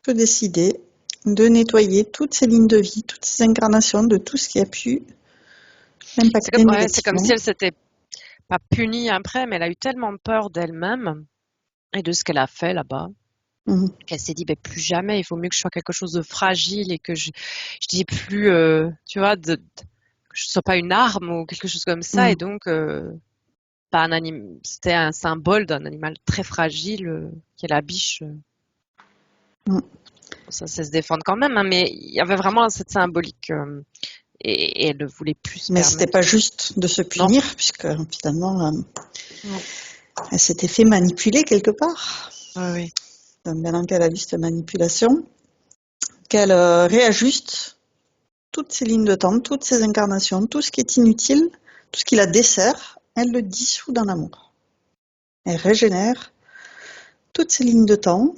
peut décider de nettoyer toutes ses lignes de vie, toutes ses incarnations de tout ce qui a pu l'impacter négativement. C'est comme si elle s'était pas punie après, mais elle a eu tellement peur d'elle-même et de ce qu'elle a fait là-bas. Qu'elle s'est dit, plus jamais, il faut mieux que je sois quelque chose de fragile et que je dis plus, tu vois, que je sois pas une arme ou quelque chose comme ça. Et donc, c'était un symbole d'un animal très fragile qui est la biche. Ça se défendre quand même, hein, mais il y avait vraiment cette symbolique et elle ne voulait plus se permettre. Mais c'était pas juste de se punir, puisque finalement, elle s'était fait manipuler quelque part. Oui. Donc maintenant qu'elle a vu cette manipulation, qu'elle réajuste toutes ses lignes de temps, toutes ses incarnations, tout ce qui est inutile, tout ce qui la dessert, elle le dissout dans l'amour. Elle régénère toutes ses lignes de temps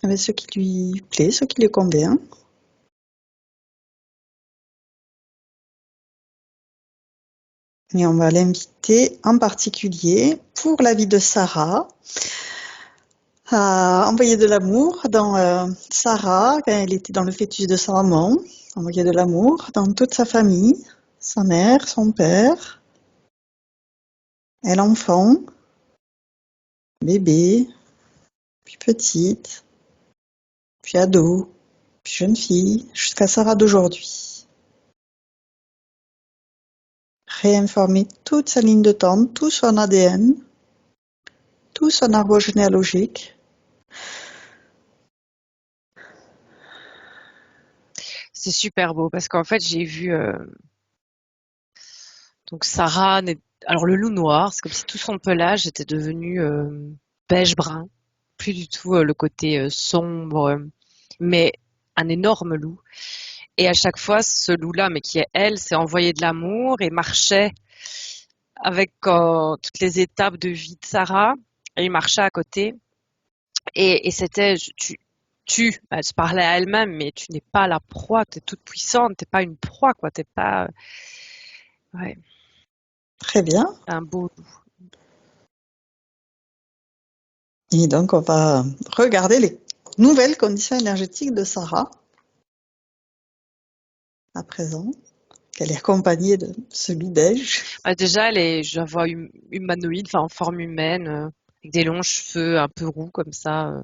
avec ce qui lui plaît, ce qui lui convient. Et on va l'inviter en particulier pour la vie de Sarah à envoyer de l'amour dans Sarah, quand elle était dans le fœtus de sa maman, envoyer de l'amour dans toute sa famille, sa mère, son père, elle enfant, bébé, puis petite, puis ado, puis jeune fille, jusqu'à Sarah d'aujourd'hui. Réinformer toute sa ligne de temps, tout son ADN, tout son arbre généalogique. C'est super beau parce qu'en fait, j'ai vu donc Sarah, alors le loup noir, c'est comme si tout son pelage était devenu beige-brun, plus du tout le côté sombre, mais un énorme loup. Et à chaque fois, ce loup-là, mais qui est elle, s'est envoyé de l'amour et marchait avec toutes les étapes de vie de Sarah. Et il marchait à côté. Et c'était, elle se parlait à elle-même, mais tu n'es pas la proie, tu es toute puissante, tu n'es pas une proie, quoi. T'es pas. Ouais. Très bien. Un beau loup. Et donc, on va regarder les nouvelles conditions énergétiques de Sarah à présent, qu'elle est accompagnée de ce loup beige. Déjà, je la vois humanoïde, en forme humaine, avec des longs cheveux un peu roux comme ça.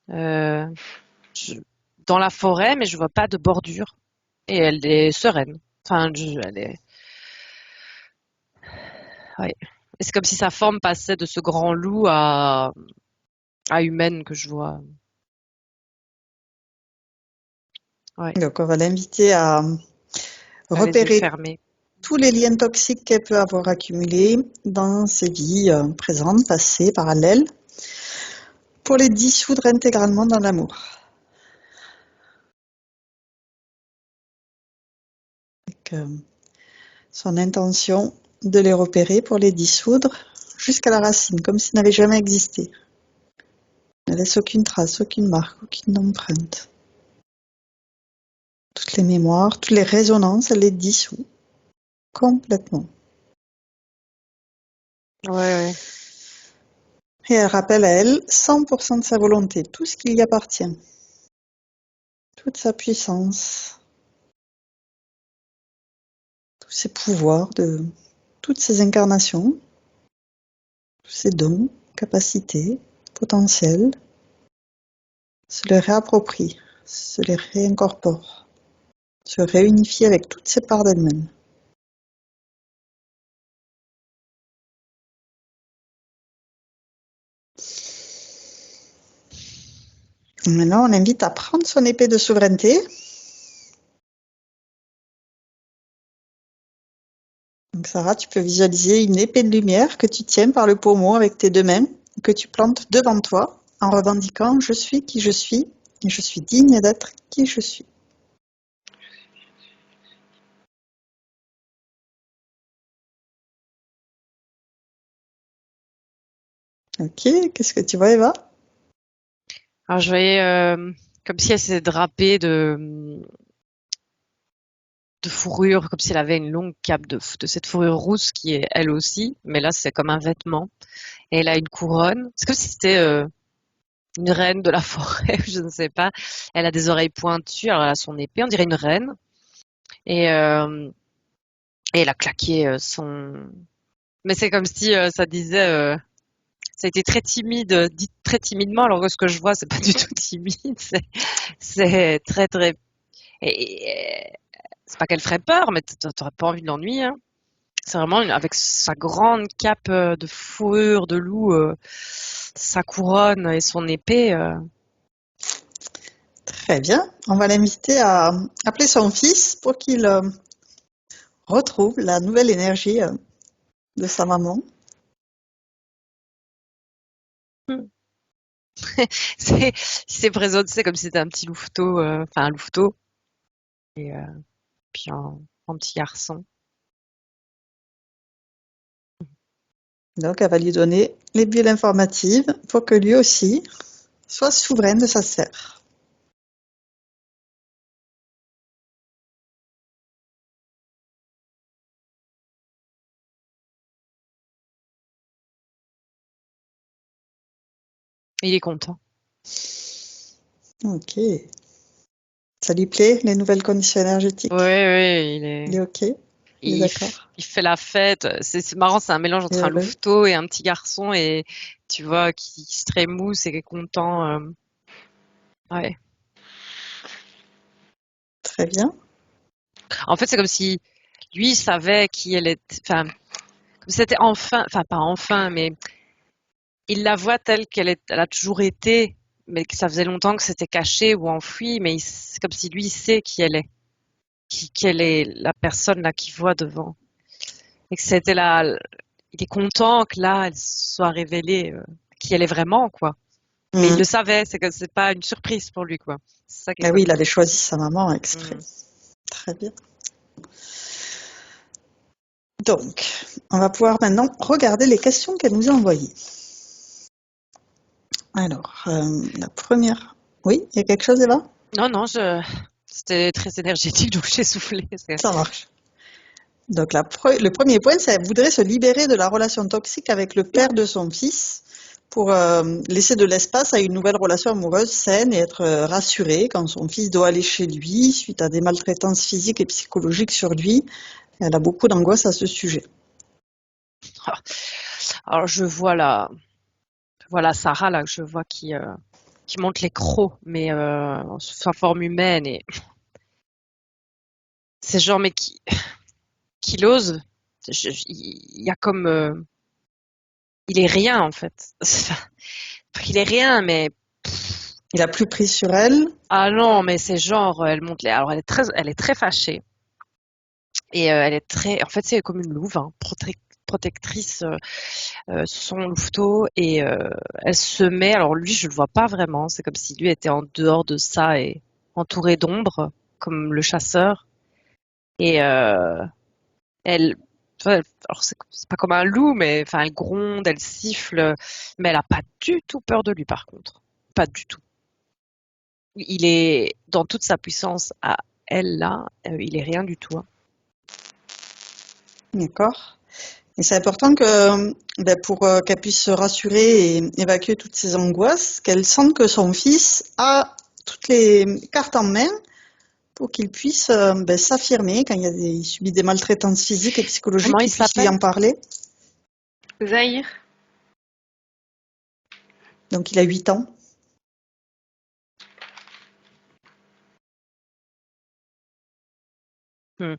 Dans la forêt, mais je vois pas de bordure. Et elle est sereine. Elle est. Ouais. Et c'est comme si sa forme passait de ce grand loup à humaine que je vois. Ouais. Donc, on va l'inviter à repérer tous les liens toxiques qu'elle peut avoir accumulés dans ses vies présentes, passées, parallèles, pour les dissoudre intégralement dans l'amour. Avec son intention de les repérer pour les dissoudre jusqu'à la racine, comme s'ils n'avaient jamais existé. Ne laisse aucune trace, aucune marque, aucune empreinte. Toutes les mémoires, toutes les résonances, elle les dissout complètement. Ouais. Et elle rappelle à elle 100% de sa volonté, tout ce qui lui appartient, toute sa puissance, tous ses pouvoirs, de toutes ses incarnations, tous ses dons, capacités, potentiels, se les réapproprie, se les réincorpore, se réunifie avec toutes ses parts d'elle-même. Maintenant, on invite à prendre son épée de souveraineté. Donc Sarah, tu peux visualiser une épée de lumière que tu tiens par le pommeau avec tes deux mains, que tu plantes devant toi en revendiquant « Je suis qui je suis, Et je suis digne d'être qui je suis. Ok, qu'est-ce que tu vois, Eva? Alors, je voyais comme si elle s'était drapée de fourrure, comme si elle avait une longue cape de cette fourrure rousse qui est elle aussi, mais là, c'est comme un vêtement. Et elle a une couronne. C'est comme si c'était une reine de la forêt, je ne sais pas. Elle a des oreilles pointues, alors elle a son épée, on dirait une reine. Et, euh, et elle a claqué son... Mais c'est comme si ça disait... ça a été très timide, dit très timidement, alors que ce que je vois, c'est pas du tout timide. C'est très, très... Et c'est pas qu'elle ferait peur, mais t'aurais pas envie de l'ennuyer, hein. C'est vraiment avec sa grande cape de fourrure de loup, sa couronne et son épée. Très bien. On va l'inviter à appeler son fils pour qu'il retrouve la nouvelle énergie de sa maman. C'est présent, c'est comme si c'était un petit louveteau, enfin un louveteau, et puis un petit garçon. Donc, elle va lui donner les bulles informatives pour que lui aussi soit souverain de sa sphère. Il est content. Ok. Ça lui plaît, les nouvelles conditions énergétiques? Oui, oui, Il est ok? Il est d'accord? il fait la fête. C'est marrant, c'est un mélange Il est entre un heureux? louveteau et un petit garçon, et tu vois, qui se trémousse et qui est content. Ouais. Très bien. En fait, c'est comme si lui savait qui elle était, enfin, comme si c'était enfin pas enfin, mais il la voit telle elle a toujours été, mais que ça faisait longtemps que c'était caché ou enfoui, mais c'est comme si lui il sait qui elle est, quelle est la personne là qu'il voit devant. Et que c'était là, il est content que là elle soit révélée qui elle est vraiment, quoi. Mais il le savait, c'est que c'est pas une surprise pour lui, quoi. C'est ça qui est Ah oui, il cool. avait choisi sa maman exprès. Mm. Très bien. Donc, on va pouvoir maintenant regarder les questions qu'elle nous a envoyées. Alors, la première. Oui, il y a quelque chose, Eva? Non, non, c'était très énergétique, donc j'ai soufflé. Ça marche. Donc, le premier point, c'est qu'elle voudrait se libérer de la relation toxique avec le père de son fils pour laisser de l'espace à une nouvelle relation amoureuse saine et être rassurée quand son fils doit aller chez lui suite à des maltraitances physiques et psychologiques sur lui. Elle a beaucoup d'angoisse à ce sujet. Alors je vois voilà Sarah là, je vois qui monte les crocs, mais sous sa forme humaine, et c'est genre mais qui ose. Il y a comme il est rien en fait. Il est rien, mais Il a plus pris sur elle. ah non, mais c'est genre elle monte les. Alors elle est très fâchée, et elle est très. En fait, c'est comme une louve, hein, protectrice sur son louveteau, et elle se met. Alors lui, je le vois pas vraiment. C'est comme si lui était en dehors de ça et entouré d'ombre, comme le chasseur. Et elle, tu vois, alors c'est pas comme un loup, mais enfin elle gronde, elle siffle, mais elle a pas du tout peur de lui, par contre, pas du tout. Il est dans toute sa puissance à elle là, il est rien du tout, hein. D'accord. Et c'est important que, pour qu'elle puisse se rassurer et évacuer toutes ses angoisses, qu'elle sente que son fils a toutes les cartes en main pour qu'il puisse s'affirmer quand il subit des maltraitances physiques et psychologiques, Comment il qu'il puisse lui s'appelle? en parler. Zahir. Donc il a 8 ans. Hmm.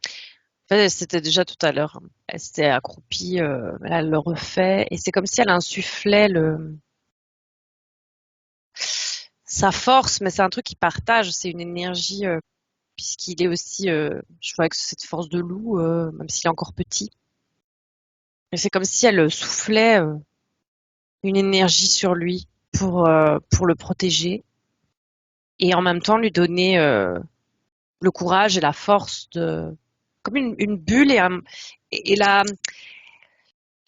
C'était déjà tout à l'heure, hein. Elle s'était accroupie, là, elle le refait, et c'est comme si elle insufflait sa force, mais c'est un truc qu'il partage, c'est une énergie, puisqu'il est aussi, je vois avec cette force de loup, même s'il est encore petit. Mais c'est comme si elle soufflait une énergie sur lui pour le protéger. et en même temps lui donner le courage et la force de, comme une bulle et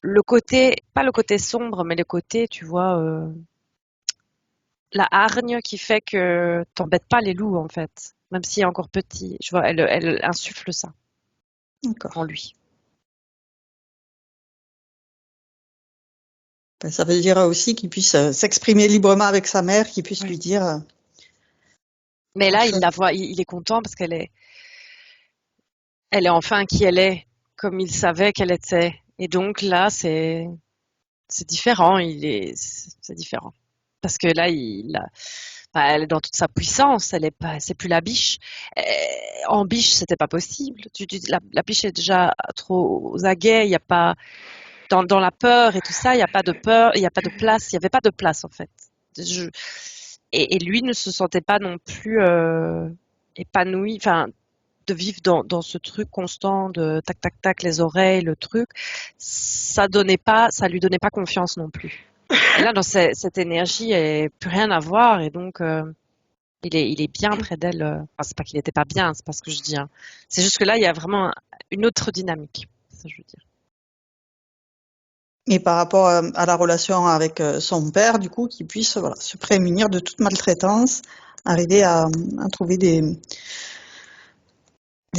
le côté, pas le côté sombre, mais le côté, tu vois, la hargne qui fait que t'embêtes pas les loups en fait, même s'il est encore petit. Je vois, elle insuffle ça D'accord. en lui. Ben, ça veut dire aussi qu'il puisse s'exprimer librement avec sa mère, qu'il puisse Oui. lui dire Mais des là, il choses. la voit, il est content parce elle est enfin qui elle est, comme il savait qu'elle était. Et donc là, c'est différent. C'est différent parce que là, elle est dans toute sa puissance. Elle est pas, c'est plus la biche. En biche, c'était pas possible. La biche est déjà trop aux aguets. Il y a pas dans la peur et tout ça. Il y a pas de peur. Il y a pas de place. Il y avait pas de place en fait. Je- et lui ne se sentait pas non plus épanoui. Enfin, de vivre dans ce truc constant de tac tac tac les oreilles, le truc, ça lui donnait pas confiance non plus. Et là, dans cette énergie, elle plus rien à voir et donc il est bien près d'elle. Enfin, c'est pas qu'il était pas bien, c'est pas ce que je dis. Hein. C'est juste que là, il y a vraiment une autre dynamique. Ça, je veux dire. Et par rapport à la relation avec son père, du coup, qu'il puisse voilà, se prémunir de toute maltraitance, arriver à trouver des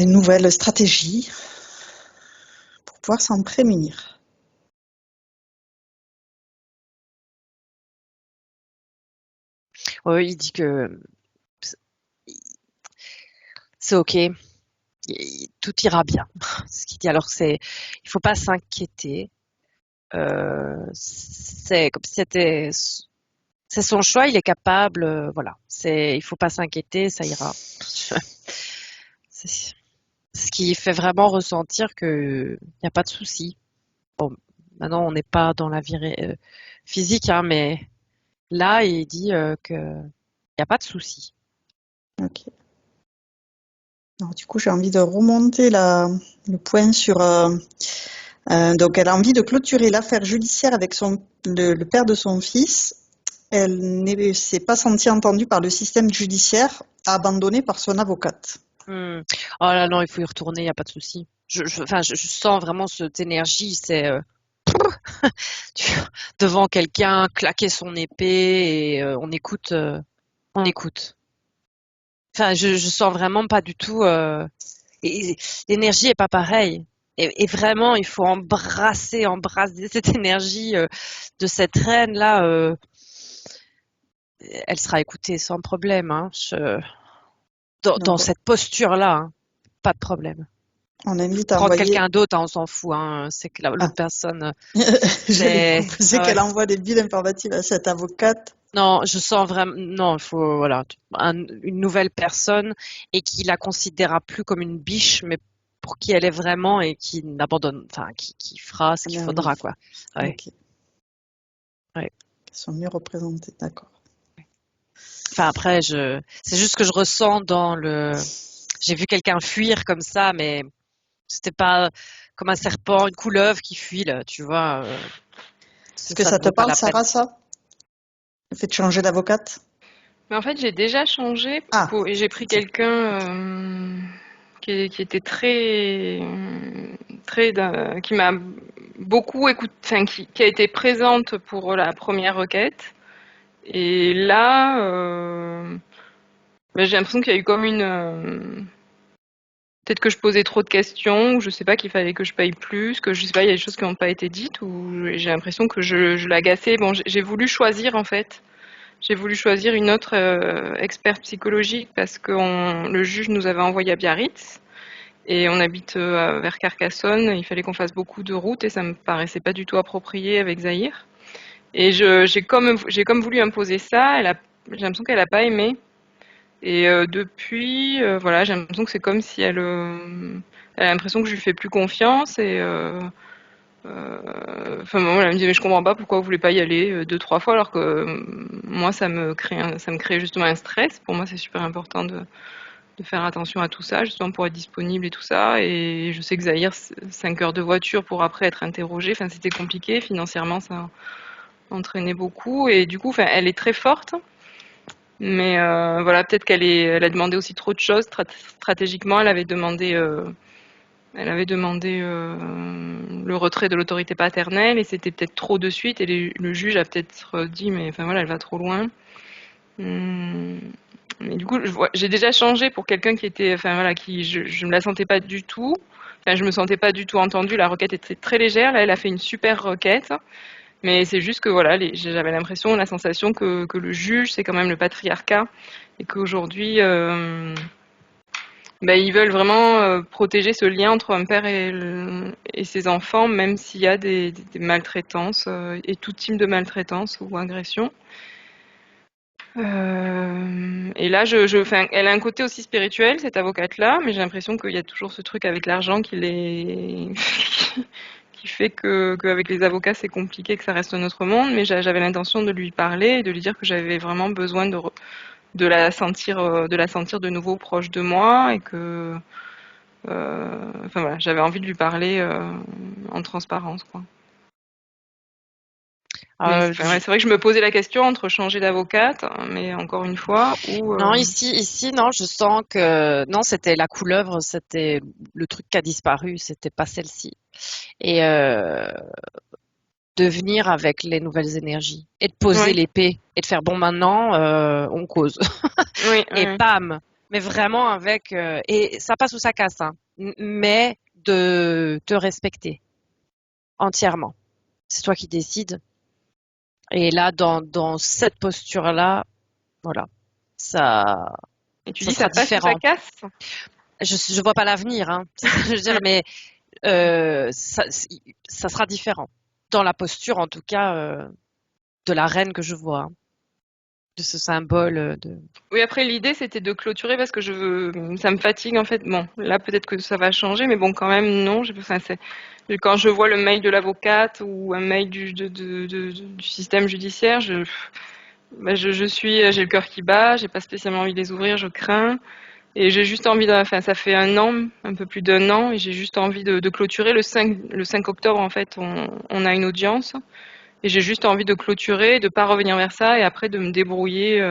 nouvelles stratégies pour pouvoir s'en prémunir. Ouais, il dit que c'est ok, tout ira bien. Ce qu'il dit. Alors il faut pas s'inquiéter. C'est comme si c'est son choix, il est capable, voilà. Il faut pas s'inquiéter, ça ira. C'est ce qui fait vraiment ressentir que y a pas de souci. Bon, maintenant on n'est pas dans la vie physique, hein, mais là il dit que y a pas de souci. Ok. Alors, du coup, j'ai envie de remonter le point sur. Donc, elle a envie de clôturer l'affaire judiciaire avec le père de son fils. Elle ne s'est pas sentie entendue par le système judiciaire, abandonnée par son avocate. Oh là non, il faut y retourner, y a pas de souci. Enfin, je sens vraiment cette énergie, c'est tu- devant quelqu'un claquer son épée et on écoute, on écoute. Enfin, je sens vraiment pas du tout. Et l'énergie est pas pareille. Et vraiment, il faut embrasser cette énergie de cette reine là. Elle sera écoutée sans problème. Hein. Dans Donc, cette posture là, hein, pas de problème. on invite à Prendre envoyer. quelqu'un d'autre, hein, on s'en fout. Hein. C'est que Ah, l'autre personne, j'allais c'est proposer ah ouais. qu'elle envoie des billes informatives à cette avocate. Non, je sens vraiment. Non, il faut voilà une nouvelle personne et qui la considérera plus comme une biche, mais pour qui elle est vraiment et qui n'abandonne, enfin qui fera ce qu'il Ah faudra oui, quoi. Ouais, ok. ouais. Qu'elles sont mieux représentées, d'accord. Enfin après, c'est juste que je ressens dans le. J'ai vu quelqu'un fuir comme ça, mais c'était pas comme un serpent, une couleuvre qui fuit là, tu vois. Est-ce que Ça ça ne te vaut pas parle, la peine. Sarah, ça? Le fait de changer d'avocate? Mais en fait, j'ai déjà changé Ah, et j'ai pris ok. quelqu'un qui était qui m'a beaucoup écouté, enfin, qui a été présente pour la première requête. Et là, j'ai l'impression qu'il y a eu comme peut-être que je posais trop de questions, ou je sais pas qu'il fallait que je paye plus, que je sais pas, il y a des choses qui n'ont pas été dites, ou j'ai l'impression que je l'agaçais. Bon, j'ai voulu choisir en fait. J'ai voulu choisir une autre experte psychologique parce que le juge nous avait envoyé à Biarritz et on habite vers Carcassonne. Il fallait qu'on fasse beaucoup de routes et ça me paraissait pas du tout approprié avec Zahir. Et j'ai comme voulu imposer ça. J'ai l'impression qu'elle a pas aimé. Et depuis, voilà, j'ai l'impression que c'est comme si elle a l'impression que je lui fais plus confiance et enfin bon, elle me dit mais je comprends pas pourquoi vous voulez pas y aller deux trois fois alors que moi ça me crée justement un stress. Pour moi c'est super important de faire attention à tout ça justement pour être disponible et tout ça. Et je sais que Zahir 5 heures de voiture pour après être interrogé. Enfin c'était compliqué financièrement ça entraînait beaucoup et du coup enfin elle est très forte. Mais voilà, peut-être elle a demandé aussi trop de choses stratégiquement. Elle avait demandé le retrait de l'autorité paternelle et c'était peut-être trop de suite. Et le juge a peut-être dit, mais enfin voilà, elle va trop loin. Mais du coup, j'ai déjà changé pour quelqu'un qui était, enfin voilà, je me la sentais pas du tout. Enfin, je me sentais pas du tout entendue. La requête était très légère. Là, elle a fait une super requête. Mais c'est juste que voilà, j'avais l'impression, la sensation que le juge, c'est quand même le patriarcat et qu'aujourd'hui, ils veulent vraiment protéger ce lien entre un père et ses enfants, même s'il y a des maltraitances et tout type de maltraitance ou agression. Et là, enfin, elle a un côté aussi spirituel, cette avocate-là, mais j'ai l'impression qu'il y a toujours ce truc avec l'argent qui fait qu'avec les avocats, c'est compliqué, que ça reste un autre monde. Mais j'avais l'intention de lui parler et de lui dire que j'avais vraiment besoin de la sentir, de nouveau proche de moi et que, enfin voilà, j'avais envie de lui parler en transparence, quoi. Mais c'est vrai que je me posais la question entre changer d'avocate, mais encore une fois, ou Non, ici, non, je sens que non, c'était la couleuvre, c'était le truc qui a disparu, c'était pas celle-ci. Et de venir avec les nouvelles énergies et de poser oui, l'épée et de faire bon maintenant, on cause. oui, Et oui, pam, mais vraiment avec et ça passe ou ça casse, hein, mais de te respecter entièrement. C'est toi qui décides. Et là, dans cette posture-là, voilà, ça, et tu ça dis sera ça passe ou ça différent. casse? Je vois pas l'avenir, hein. Je veux dire, mais ça sera différent. Dans la posture, en tout cas, de la reine que je vois, hein, de ce symbole de. Oui, après l'idée c'était de clôturer parce que ça me fatigue en fait. Bon, là peut-être que ça va changer, mais bon quand même non. Enfin, quand je vois le mail de l'avocate ou un mail du système judiciaire, j'ai le cœur qui bat, j'ai pas spécialement envie de les ouvrir, je crains. Et j'ai juste envie enfin, ça fait un an, un peu plus d'un an, et j'ai juste envie de clôturer. Le 5 octobre, en fait, on a une audience. Et j'ai juste envie de clôturer, de pas revenir vers ça, et après de me débrouiller,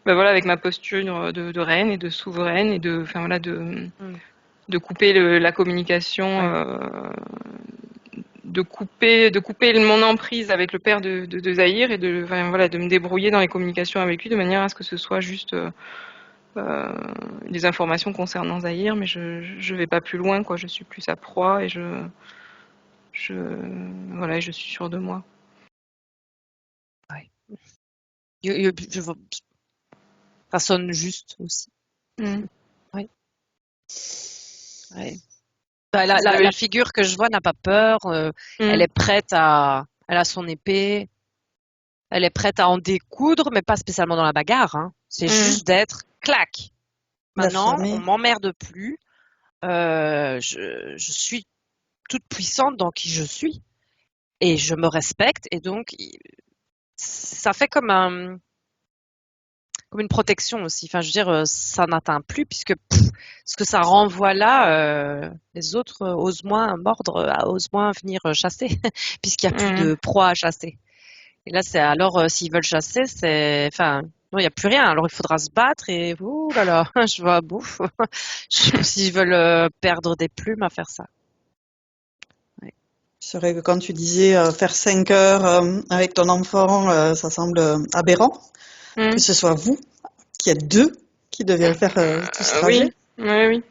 voilà, avec ma posture de reine et de souveraine, et enfin voilà, de couper la communication, Ouais. de couper mon emprise avec le père de Zahir, et enfin, voilà, de me débrouiller dans les communications avec lui de manière à ce que ce soit juste des informations concernant Zahir, mais je vais pas plus loin, quoi. Je suis plus sa proie et je voilà, je suis sûre de moi. Ouais. Ça sonne juste aussi. Mm. Oui. Ouais. Bah, la figure que je vois n'a pas peur. Elle Mm. est prête elle a son épée. Elle est prête à en découdre, mais pas spécialement dans la bagarre, hein. C'est Mm. juste d'être clac. Maintenant, on D'affirmer. m'emmerde plus. Je suis toute puissante dans qui je suis et je me respecte et donc ça fait comme une protection aussi. Enfin, je veux dire, ça n'atteint plus puisque ce que ça renvoie là, les autres osent moins mordre, osent moins venir chasser puisqu'il n'y a plus Mm. de proie à chasser. Et là, c'est alors s'ils veulent chasser, enfin, non, il n'y a plus rien. Alors il faudra se battre et ouh là là, je vois bouffe. Je sais pas s'ils veulent perdre des plumes à faire ça. Ouais. C'est vrai que quand tu disais faire 5 heures avec ton enfant, ça semble aberrant. Que Mm. ce soit vous, qui êtes deux, qui deviez faire tout ce Oui, trajet. oui, oui.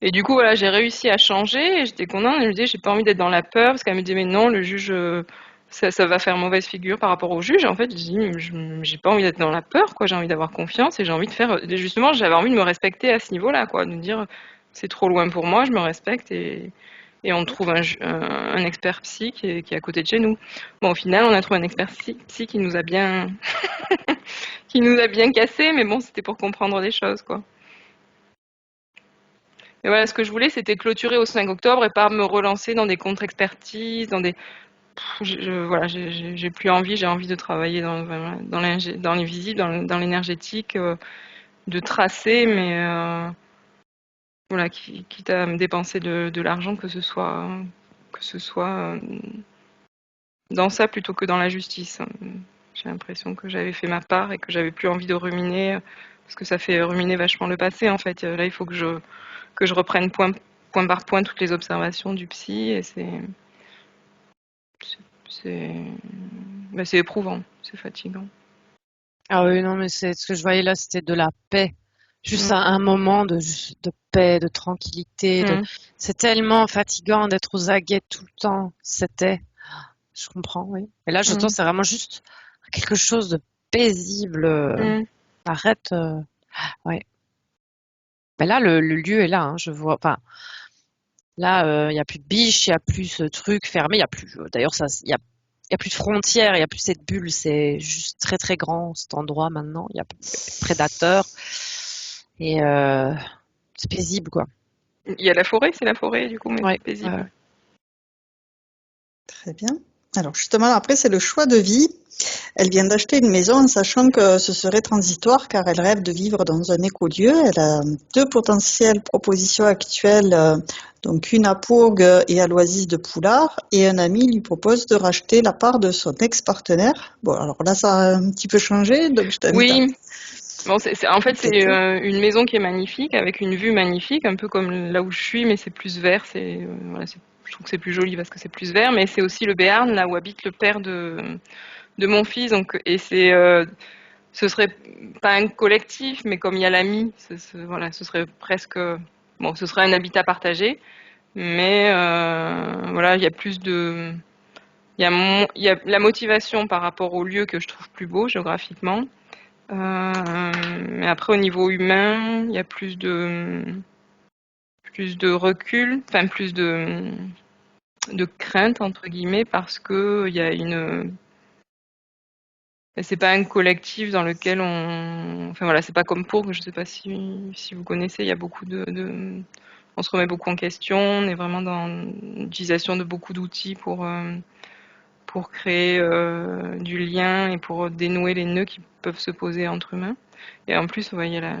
Et du coup, voilà, j'ai réussi à changer et j'étais contente. Elle me disait, j'ai pas envie d'être dans la peur parce qu'elle me disait, mais non, le juge, ça va faire mauvaise figure par rapport au juge. En fait, je dis, j'ai pas envie d'être dans la peur, quoi. J'ai envie d'avoir confiance et j'ai envie de faire, justement, j'avais envie de me respecter à ce niveau-là, quoi. De me dire, c'est trop loin pour moi, je me respecte et on trouve un expert psy qui est à côté de chez nous. Bon, au final, on a trouvé un expert psy qui nous a bien, qui nous a bien cassé, mais bon, c'était pour comprendre des choses, quoi. Et voilà, ce que je voulais, c'était clôturer au 5 octobre et pas me relancer dans des contre-expertises, dans des. Voilà, j'ai plus envie, j'ai envie de travailler dans les visibles, dans l'énergétique, de tracer, mais voilà, quitte à me dépenser de l'argent, que ce soit dans ça plutôt que dans la justice. J'ai l'impression que j'avais fait ma part et que j'avais plus envie de ruminer, parce que ça fait ruminer vachement le passé en fait. Là, il faut que je reprenne point par point toutes les observations du psy, et c'est c'est éprouvant, c'est fatigant. Ah oui, non, mais c'est ce que je voyais là, c'était de la paix. Juste Mm. un moment de paix, de tranquillité. Mm. C'est tellement fatigant d'être aux aguets tout le temps. Je comprends, oui. Et là, je Mm. pense que c'est vraiment juste quelque chose de paisible. Mm. Arrête. Ouais. Mais là, le lieu est là, hein, je vois. Enfin, là, il y a plus de biches, il y a plus ce truc fermé, il y a plus. D'ailleurs, il y a plus de frontières, il y a plus cette bulle. C'est juste très très grand cet endroit maintenant. Il y a plus de prédateurs et c'est paisible, quoi. Il y a la forêt, c'est la forêt du coup, mais Ouais, c'est paisible. ouais. Très bien. Alors justement, après, c'est le choix de vie. Elle vient d'acheter une maison en sachant que ce serait transitoire car elle rêve de vivre dans un écolieu. Elle a deux potentielles propositions actuelles, donc une à Pourgue et à l'Oasis de Poulard, et un ami lui propose de racheter la part de son ex-partenaire. Bon, alors là, ça a un petit peu changé, donc je t'invite à Oui, bon, en fait, c'est compléter. une maison qui est magnifique, avec une vue magnifique, un peu comme là où je suis, mais c'est plus vert. Voilà, je trouve que c'est plus joli parce que c'est plus vert, mais c'est aussi le Béarn, là où habite le père de mon fils. Donc, et ce serait pas un collectif, mais comme il y a l'ami, voilà, ce serait presque, bon, ce serait un habitat partagé, mais voilà, il y a plus de, il y a la motivation par rapport au lieu que je trouve plus beau géographiquement. Mais après, au niveau humain, il y a plus de recul, enfin de crainte entre guillemets, parce que il y a c'est pas un collectif dans lequel enfin voilà, c'est pas comme Pourgue, je sais pas si vous connaissez, il y a beaucoup on se remet beaucoup en question, on est vraiment dans l'utilisation de beaucoup d'outils pour créer du lien et pour dénouer les nœuds qui peuvent se poser entre humains. Et en plus, ouais, il y a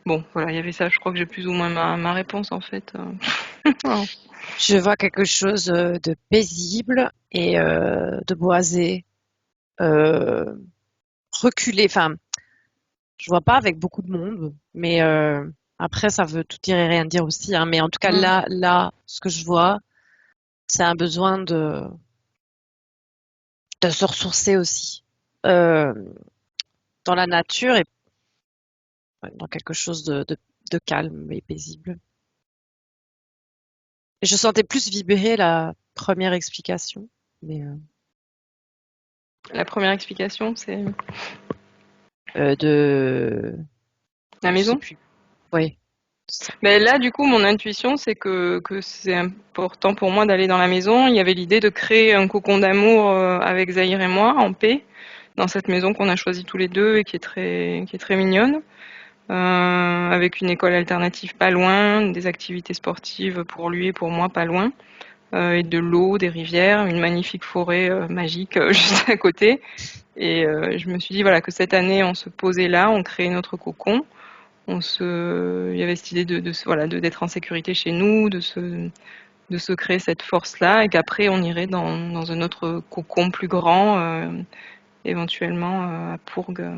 bon, voilà, il y avait ça, je crois que j'ai plus ou moins ma réponse en fait. Je vois quelque chose de paisible et de boisé, euh, reculé. Enfin, je vois pas avec beaucoup de monde, mais après, ça veut tout dire et rien dire aussi, hein. Mais en tout cas, Mm. là, ce que je vois, c'est un besoin de se ressourcer aussi euh, dans la nature et dans quelque chose de calme et paisible. Et je sentais plus vibrer la première explication, mais La première explication, c'est de, la je sais maison. plus. Oui, c'est ça. Mais là, du coup, mon intuition, c'est que c'est important pour moi d'aller dans la maison. Il y avait l'idée de créer un cocon d'amour avec Zahir et moi, en paix, dans cette maison qu'on a choisie tous les deux et qui est très mignonne, avec une école alternative pas loin, des activités sportives pour lui et pour moi pas loin, et de l'eau, des rivières, une magnifique forêt magique juste à côté. Et je me suis dit voilà que cette année, on se posait là, on créait notre cocon. Il y avait cette idée voilà, d'être en sécurité chez nous, de se créer cette force-là, et qu'après on irait dans un autre cocon plus grand, éventuellement à Pourgue.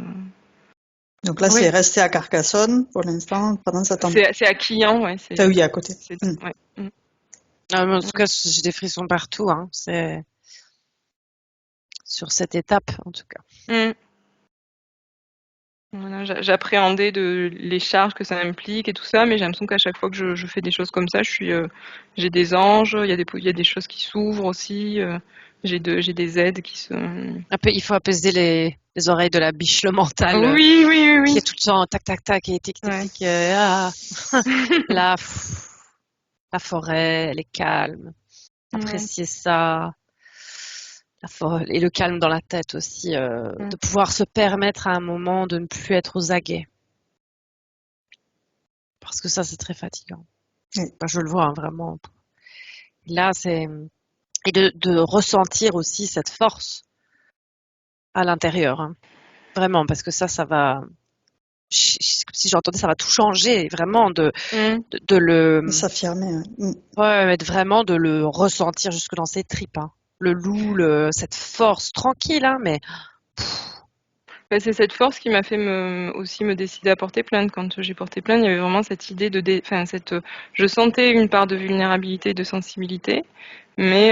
Donc là, Oui, c'est resté à Carcassonne pour l'instant pendant cette année. C'est à Quillan, ouais. Ah oui, à côté. Ouais. Mm. en tout cas, j'ai des frissons partout, hein. C'est sur cette étape, en tout cas. Mm. Voilà, j'appréhendais les charges que ça implique et tout ça, mais j'ai l'impression qu'à chaque fois que je fais des choses comme ça, j'ai des anges, il y a des choses qui s'ouvrent aussi, j'ai des aides qui se. Il faut apaiser les oreilles de la biche, le mental, Oui, oui, oui, qui oui. est tout le temps tac, tac, tac, et tic, tic, Ouais. tic. Là, la forêt, elle est calme. Ouais. Apprécier ça. Et le calme dans la tête aussi, Mm. de pouvoir se permettre à un moment de ne plus être aux aguets. Parce que ça, c'est très fatigant. Oui. Enfin, je le vois, hein, vraiment. Là, et de ressentir aussi cette force à l'intérieur, hein. Vraiment, parce que ça va, si j'entendais, ça va tout changer, vraiment Mm. de le, S'affirmer. Ouais. ouais, mais vraiment de le ressentir jusque dans ses tripes, hein. Le loup, cette force tranquille, hein, mais Bah, c'est cette force qui m'a fait aussi me décider à porter plainte. Quand j'ai porté plainte, il y avait vraiment cette idée je sentais une part de vulnérabilité, de sensibilité, mais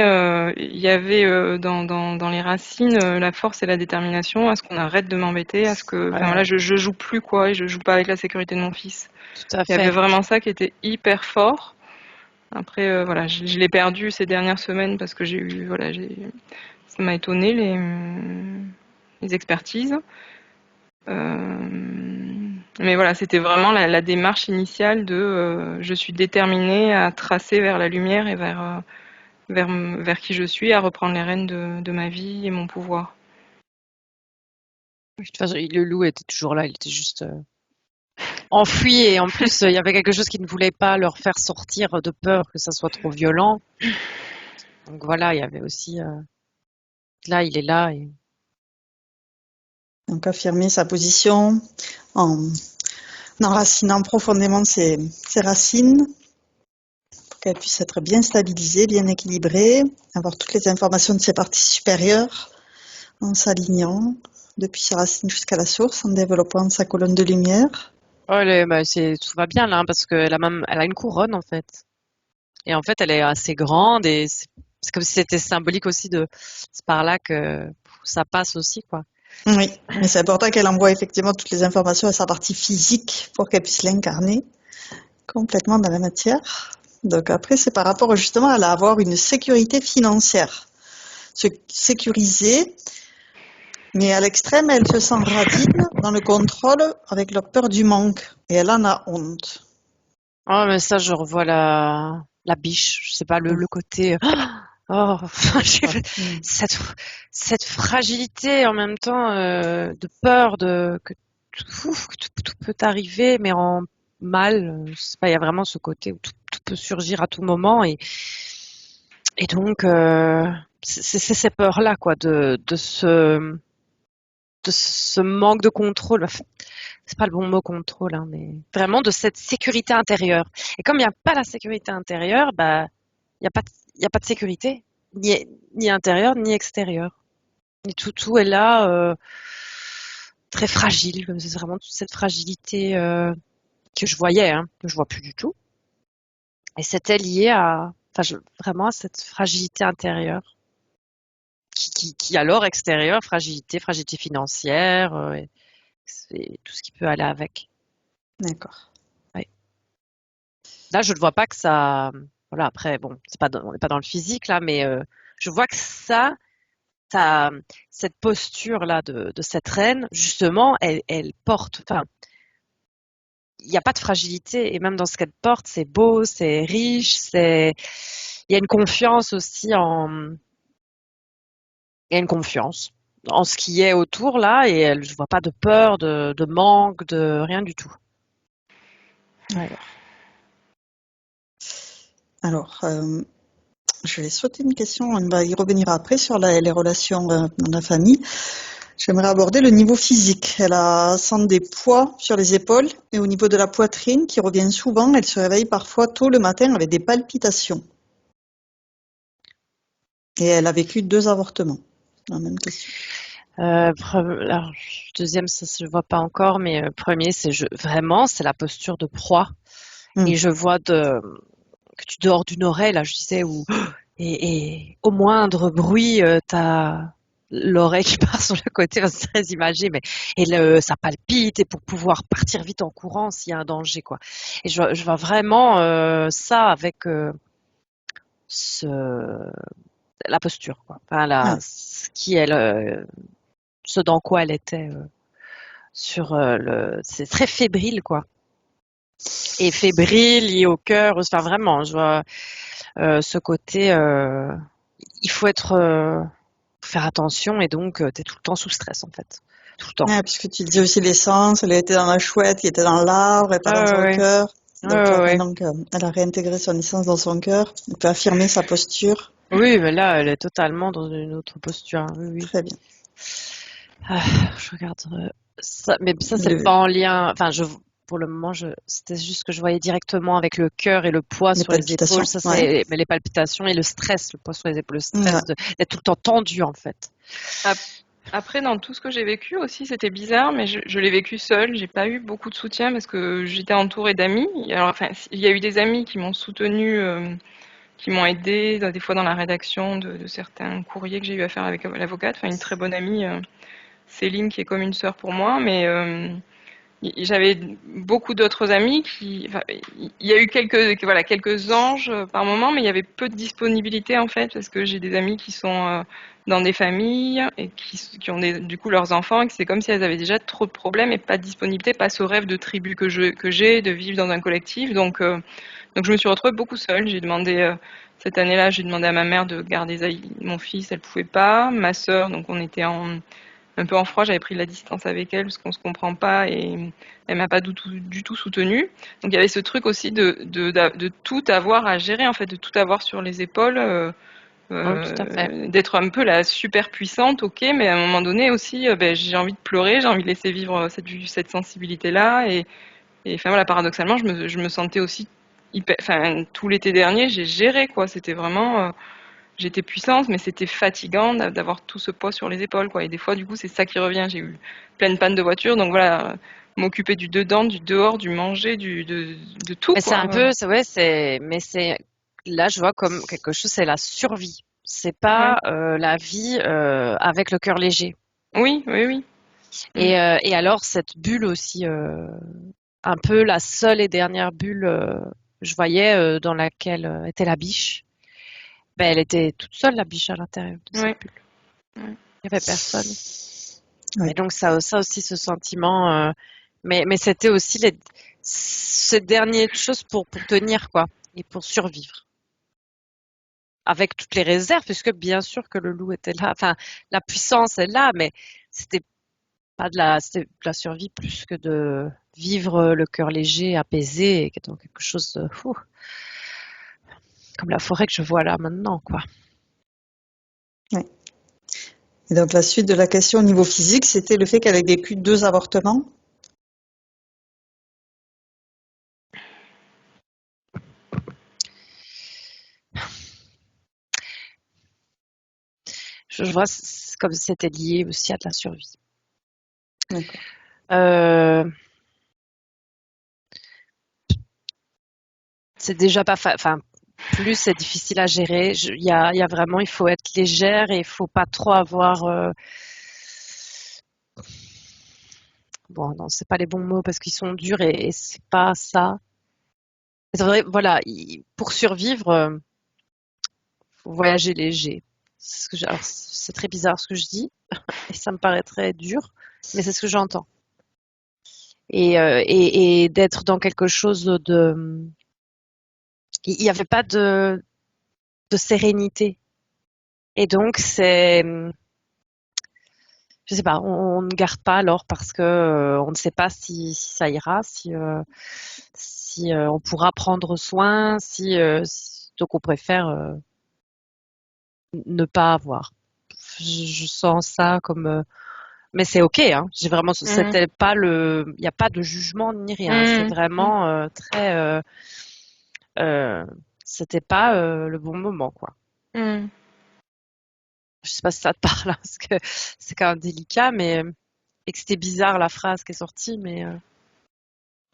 il y avait dans les racines la force et la détermination à ce qu'on arrête de m'embêter, à ce que, voilà, je joue plus quoi, et je joue pas avec la sécurité de mon fils. Tout à Il y avait fait. vraiment ça qui était hyper fort. Après, voilà, je l'ai perdu ces dernières semaines parce que ça m'a étonné les expertises. Mais voilà, c'était vraiment la démarche initiale de je suis déterminée à tracer vers la lumière et vers qui je suis, à reprendre les rênes de ma vie et mon pouvoir. De toute façon, le loup était toujours là, il était juste enfoui et en plus, il y avait quelque chose qui ne voulait pas leur faire sortir de peur que ça soit trop violent. Donc voilà, il y avait aussi là, il est là et Donc affirmer sa position en enracinant profondément ses racines pour qu'elle puisse être bien stabilisée, bien équilibrée, avoir toutes les informations de ses parties supérieures en s'alignant depuis ses racines jusqu'à la source, en développant sa colonne de lumière. tout va bien là hein, parce qu'elle elle a une couronne en fait. Et en fait, elle est assez grande et c'est comme si c'était symbolique aussi c'est par là que ça passe aussi quoi. Oui, mais c'est important qu'elle envoie effectivement toutes les informations à sa partie physique pour qu'elle puisse l'incarner complètement dans la matière. Donc après, c'est par rapport justement à avoir une sécurité financière. Se sécuriser, mais à l'extrême, elle se sent ravide dans le contrôle avec leur peur du manque. Et elle en a honte. Oh, mais ça, je revois la biche. Je sais pas, le côté. Oh, cette fragilité en même temps de peur que tout peut arriver, mais en mal. Je sais pas, il y a vraiment ce côté où tout peut surgir à tout moment et donc c'est ces peurs-là quoi, de ce manque de contrôle. Enfin, c'est pas le bon mot contrôle, hein, mais vraiment de cette sécurité intérieure. Et comme il n'y a pas la sécurité intérieure, bah, il y a pas de sécurité, ni intérieure, ni extérieure. Et tout est là, très fragile. C'est vraiment toute cette fragilité que je voyais, hein, que je vois plus du tout. Et c'était lié vraiment à cette fragilité intérieure. Qui alors extérieure, fragilité financière, c'est tout ce qui peut aller avec. D'accord. Ouais. Là, je ne vois pas que ça. Voilà, après, bon, on n'est pas dans le physique là, mais je vois que cette posture-là de cette reine, justement, elle porte. Enfin, il n'y a pas de fragilité, et même dans ce qu'elle porte, c'est beau, c'est riche, il y a une confiance aussi il y a une confiance en ce qui est autour là, et je vois pas de peur, de manque, de rien du tout. Alors, je vais sauter une question, on va y revenir après sur les relations dans la famille. J'aimerais aborder le niveau physique. Elle sent des poids sur les épaules et au niveau de la poitrine qui revient souvent. Elle se réveille parfois tôt le matin avec des palpitations. Et elle a vécu 2 avortements. La même question. Alors, deuxième, ça je vois pas encore, mais premier, vraiment, c'est la posture de proie. Et je vois que tu dors d'une oreille, là, je disais, et au moindre bruit, t'as l'oreille qui part sur le côté, c'est très imagé, ça palpite, et pour pouvoir partir vite en courant s'il y a un danger, quoi. Et je vois vraiment ça avec la posture, quoi. Enfin, ce dans quoi elle était c'est très fébrile, quoi. Et fébrile, lié au cœur, enfin vraiment, je vois ce côté, il faut faire attention, et donc t'es tout le temps sous stress en fait, tout le temps. Ouais, puisque tu disais aussi l'essence, elle était dans la chouette, il était dans l'arbre et pas dans son cœur. Donc maintenant qu'elle a réintégré son essence dans son cœur, elle peut affirmer sa posture. Oui, mais là, elle est totalement dans une autre posture. Oui. Très bien. Je regarde ça, mais ça c'est pas en lien. Enfin, pour le moment, c'était juste que je voyais directement avec le cœur et le poids sur les épaules. Ça, mais les palpitations et le stress, le poids sur les épaules, le stress d'être tout le temps tendu en fait. Après, dans tout ce que j'ai vécu aussi, c'était bizarre, mais je l'ai vécu seule. J'ai pas eu beaucoup de soutien parce que j'étais entourée d'amis. Alors, enfin, il y a eu des amis qui m'ont soutenue, qui m'ont aidée, des fois dans la rédaction de certains courriers que j'ai eu à faire avec l'avocate. Enfin, une très bonne amie, Céline, qui est comme une sœur pour moi, mais j'avais beaucoup d'autres amis enfin, il y a eu quelques anges par moment, mais il y avait peu de disponibilité en fait, parce que j'ai des amis qui sont dans des familles et qui ont du coup leurs enfants, et que c'est comme si elles avaient déjà trop de problèmes et pas de disponibilité, pas ce rêve de tribu que j'ai de vivre dans un collectif. Donc je me suis retrouvée beaucoup seule. Cette année-là, j'ai demandé à ma mère de garder mon fils, elle pouvait pas. Ma sœur, donc on était un peu en froid, j'avais pris de la distance avec elle parce qu'on se comprend pas et elle m'a pas du tout soutenue. Donc il y avait ce truc aussi de tout avoir à gérer en fait, de tout avoir sur les épaules, Oui, tout à fait. d'être un peu la super puissante, ok, mais à un moment donné aussi, j'ai envie de pleurer, j'ai envie de laisser vivre cette sensibilité-là et enfin voilà, paradoxalement, je me sentais aussi enfin tout l'été dernier, j'ai géré quoi, c'était vraiment j'étais puissante, mais c'était fatigant d'avoir tout ce poids sur les épaules, quoi. Et des fois, du coup, c'est ça qui revient. J'ai eu plein de pannes de voiture, donc voilà, m'occuper du dedans, du dehors, du manger, de tout, Mais c'est un quoi. peu, mais c'est, là, je vois comme quelque chose, c'est la survie. C'est Ouais. pas la vie avec le cœur léger. Oui, oui, oui. Mm. Et alors, cette bulle aussi, un peu la seule et dernière bulle, je voyais dans laquelle était la biche. Ben, elle était toute seule, la biche, à l'intérieur de cette Ouais. bulle. Ouais. Il n'y avait personne. Oui. Et donc, ça aussi, ce sentiment. Mais c'était aussi ces dernières choses pour tenir, quoi, et pour survivre. Avec toutes les réserves, puisque bien sûr que le loup était là. Enfin, la puissance est là, mais c'était c'était de la survie plus que de vivre le cœur léger, apaisé, et dans quelque chose de, comme la forêt que je vois là maintenant, quoi. Oui. Et donc la suite de la question au niveau physique, c'était le fait qu'elle ait vécu 2 avortements. Je vois comme si c'était lié aussi à de la survie. D'accord. Euh, c'est déjà pas, enfin, plus c'est difficile à gérer. Il y a vraiment, il faut être légère et il faut pas trop avoir. Bon, non, c'est pas les bons mots parce qu'ils sont durs et c'est pas ça. C'est vrai, voilà, pour survivre, faut voyager léger. Alors, c'est très bizarre ce que je dis et ça me paraît très dur, mais c'est ce que j'entends. Et d'être dans quelque chose de, il n'y avait pas de sérénité. Et donc je sais pas, on ne garde pas alors parce que on ne sait pas si ça ira, si on pourra prendre soin, donc on préfère ne pas avoir. Je sens ça comme, mais c'est ok, hein. J'ai vraiment, Mm. c'était pas il n'y a pas de jugement ni rien. C'est Mm. Mm. vraiment très, euh, c'était pas le bon moment, quoi. Mm. Je sais pas si ça te parle, hein, parce que c'est quand même délicat, mais et que c'était bizarre la phrase qui est sortie, mais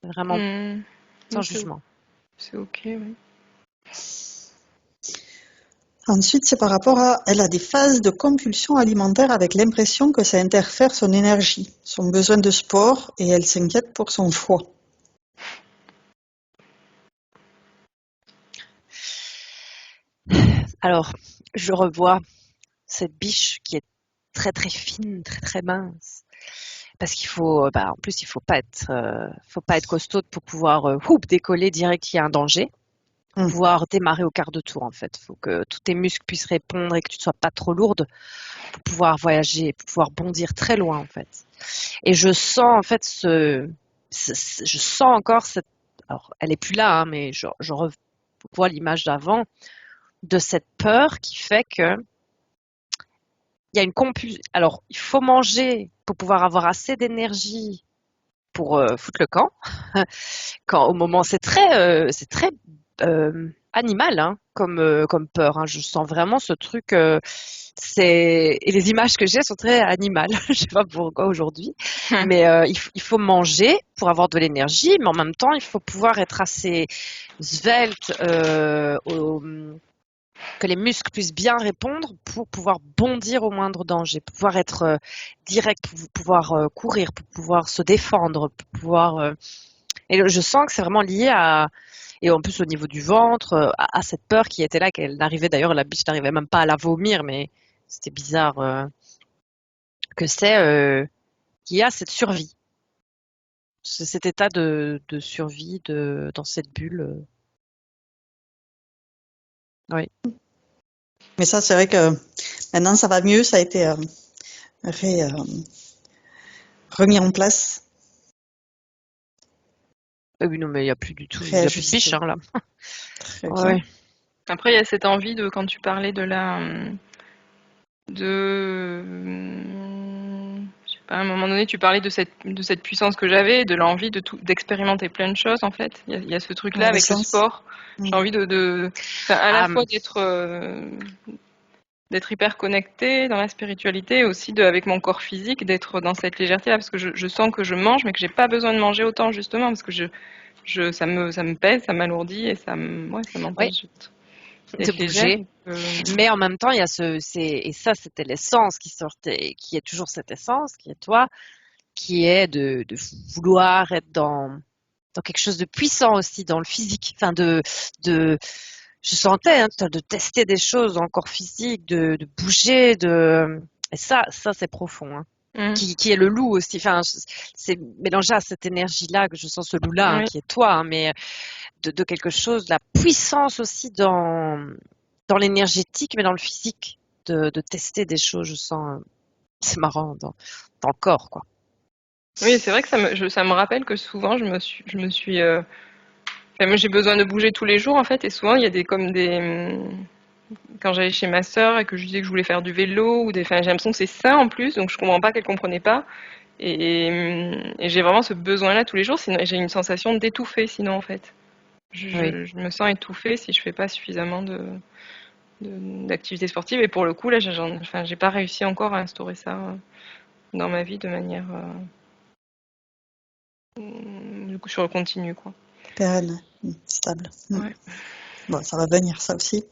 vraiment Mm. sans Non, jugement. c'est ok, oui. Ensuite, c'est par rapport à, elle a des phases de compulsion alimentaire avec l'impression que ça interfère son énergie, son besoin de sport, et elle s'inquiète pour son foie. Alors, je revois cette biche qui est très très fine, très très mince, parce qu'il faut, en plus, il faut pas être costaud pour pouvoir décoller direct qu'il y a un danger. Hum. Pouvoir démarrer au quart de tour en fait. Il faut que tous tes muscles puissent répondre et que tu ne sois pas trop lourde pour pouvoir voyager, pour pouvoir bondir très loin en fait. Et je sens en fait je sens encore cette, alors elle est plus là, hein, mais je revois l'image d'avant de cette peur qui fait que il y a une compulsion. Alors il faut manger pour pouvoir avoir assez d'énergie pour foutre le camp. Quand au moment, c'est très animal, hein, comme peur. Hein. Je sens vraiment ce truc. Et les images que j'ai sont très animales. Je sais pas pourquoi aujourd'hui, mais il faut manger pour avoir de l'énergie, mais en même temps, il faut pouvoir être assez svelte, que les muscles puissent bien répondre pour pouvoir bondir au moindre danger, pour pouvoir être direct, pour pouvoir courir, pour pouvoir se défendre, pour pouvoir. Et je sens que c'est vraiment lié à. Et en plus au niveau du ventre, à cette peur qui était là, qu'elle n'arrivait d'ailleurs, la biche n'arrivait même pas à la vomir, mais c'était bizarre que qu'il y a cette survie, cet état de survie dans cette bulle. Oui. Mais ça, c'est vrai que maintenant, ça va mieux. Ça a été remis en place, Oui, non, mais il n'y a plus du tout, il n'y a plus de biche, réajusté. hein, là. Très Ouais. bien. Après, il y a cette envie de, quand tu parlais de je sais pas, à un moment donné, tu parlais de cette puissance que j'avais, de l'envie d'expérimenter plein de choses, en fait. Il y a ce truc-là Ouais, le avec le sens. sport. J'ai envie enfin, à la Ah, fois d'être hyper connectée dans la spiritualité, et aussi avec mon corps physique, d'être dans cette légèreté-là, parce que je sens que je mange, mais que j'ai pas besoin de manger autant, justement, parce que ça me pèse, ça m'alourdit, et ça oui, m'empêche de d'être légère. bouger. Mais en même temps, il y a et ça, c'était l'essence qui sortait, qui est toujours cette essence, qui est toi, qui est de vouloir être dans quelque chose de puissant aussi, dans le physique. Enfin, je sentais, hein, de tester des choses dans le corps physique, de bouger, et ça, c'est profond, hein. Qui est le loup aussi. Enfin, c'est mélangé à cette énergie-là que je sens, ce loup-là, hein, Oui. qui est toi, hein, mais de quelque chose, de la puissance aussi dans l'énergétique, mais dans le physique, de tester des choses, je sens, c'est marrant, dans le corps, quoi. Oui, c'est vrai que ça me rappelle que souvent je me suis enfin, moi j'ai besoin de bouger tous les jours en fait, et souvent il y a quand j'allais chez ma sœur et que je disais que je voulais faire du vélo enfin, j'ai l'impression que c'est ça en plus, donc je comprends pas qu'elle comprenait pas, et j'ai vraiment ce besoin-là tous les jours, sinon j'ai une sensation d'étouffer sinon en fait. Oui. Je me sens étouffée si je fais pas suffisamment d'activités sportives, et pour le coup là enfin, j'ai pas réussi encore à instaurer ça dans ma vie de manière du coup sur le continu quoi. Pérenne, stable. Ouais. Bon, ça va venir, ça aussi.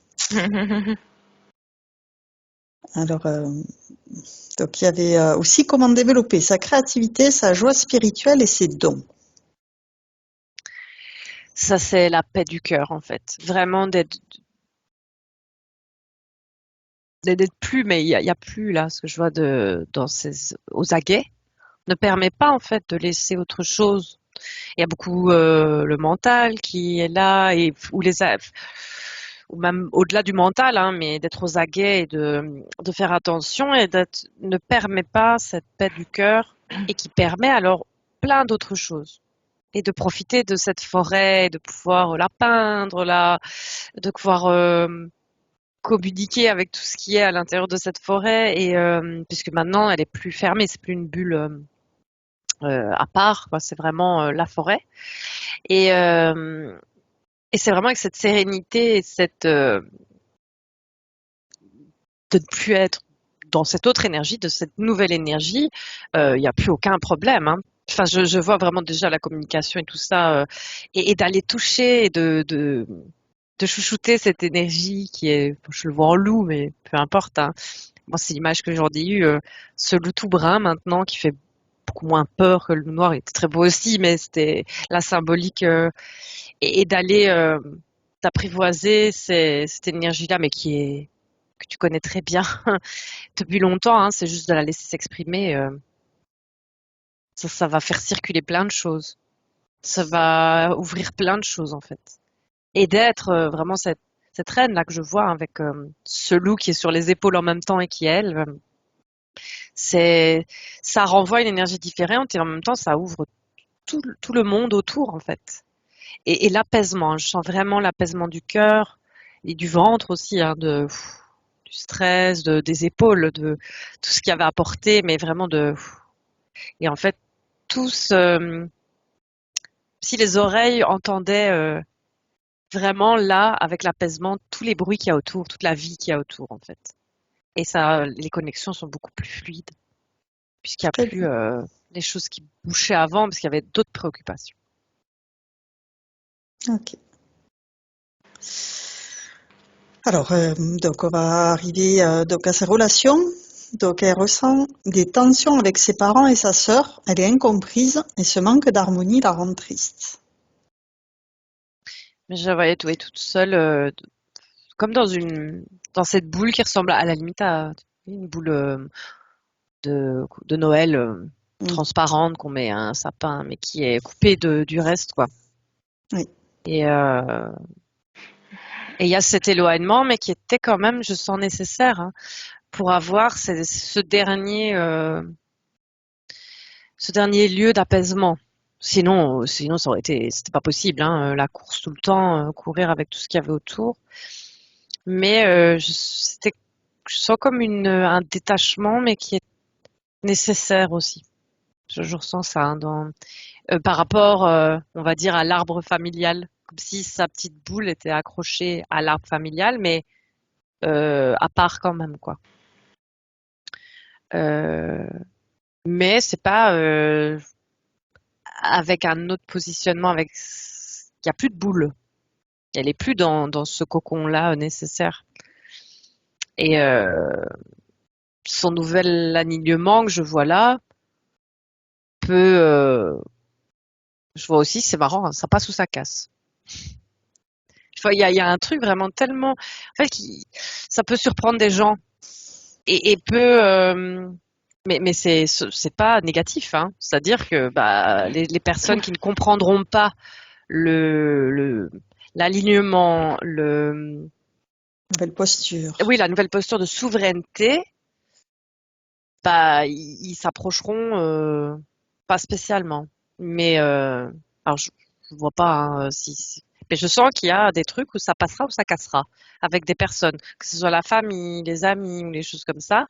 Alors, donc il y avait aussi comment développer sa créativité, sa joie spirituelle et ses dons. Ça, c'est la paix du cœur, en fait. Vraiment d'être plus, mais il y a plus, là, ce que je vois aux aguets, ne permet pas, en fait, de laisser autre chose. Il y a beaucoup le mental qui est là, ou même au-delà du mental, hein, mais d'être aux aguets et de faire attention ne permet pas cette paix du cœur, et qui permet alors plein d'autres choses. Et de profiter de cette forêt, de pouvoir la peindre, de pouvoir communiquer avec tout ce qui est à l'intérieur de cette forêt, et puisque maintenant elle est plus fermée, c'est plus une bulle à part, quoi, c'est vraiment la forêt. Et, euh, et c'est vraiment avec cette sérénité et de ne plus être dans cette autre énergie, de cette nouvelle énergie, il n'y a plus aucun problème, hein. Enfin, je vois vraiment déjà la communication et tout ça, et d'aller toucher et de chouchouter cette énergie qui est, je le vois en loup, mais peu importe, hein. Moi, c'est l'image que j'en ai eue, ce loup tout brun maintenant qui fait beaucoup moins peur que le loup noir. Il était très beau aussi, mais c'était la symbolique, et d'aller t'apprivoiser cette énergie-là, mais que tu connais très bien depuis longtemps, hein. C'est juste de la laisser s'exprimer. Ça va faire circuler plein de choses. Ça va ouvrir plein de choses, en fait. Et d'être vraiment cette reine là que je vois, avec ce loup qui est sur les épaules en même temps et qui est elle, ça renvoie une énergie différente, et en même temps ça ouvre tout le monde autour, en fait. Et l'apaisement, hein, je sens vraiment l'apaisement du cœur et du ventre aussi, hein, du stress, des épaules, de tout ce qu'il y avait à porter, mais vraiment et en fait tous, si les oreilles entendaient vraiment là, avec l'apaisement, tous les bruits qu'il y a autour, toute la vie qu'il y a autour, en fait. Et ça, les connexions sont beaucoup plus fluides, puisqu'il n'y a Très plus bien. les choses qui bouchaient avant, parce qu'il y avait d'autres préoccupations. Ok. Alors, donc on va arriver donc à sa relation. Donc elle ressent des tensions avec ses parents et sa sœur. Elle est incomprise et ce manque d'harmonie la rend triste. Mais je la voyais toute seule, comme dans cette boule qui ressemble à la limite à une boule de Noël Mm. transparente qu'on met à un sapin, mais qui est coupée du reste, quoi. Oui, Et il y a cet éloignement, mais qui était quand même, je sens, nécessaire, hein, pour avoir ce dernier lieu d'apaisement. Sinon, c'était pas possible, hein, la course tout le temps, courir avec tout ce qu'il y avait autour. Mais je sens comme un détachement, mais qui est nécessaire aussi. Je ressens ça hein, par rapport, on va dire, à l'arbre familial, comme si sa petite boule était accrochée à l'arbre familial, mais à part quand même, quoi. Euh, mais c'est pas avec un autre positionnement, il y a plus de boule. Elle est plus dans ce cocon-là nécessaire. Et son nouvel alignement que je vois là peut, je vois aussi, c'est marrant, hein, ça passe ou ça casse. Enfin, il y a un truc vraiment tellement, en fait, ça peut surprendre des gens et peut, mais c'est pas négatif, hein. C'est-à-dire que bah les personnes qui ne comprendront pas le l'alignement, nouvelle posture. oui, la nouvelle posture de souveraineté, bah ils s'approcheront pas spécialement. Mais alors je vois pas hein, mais je sens qu'il y a des trucs où ça passera ou ça cassera avec des personnes, que ce soit la famille, les amis ou les choses comme ça.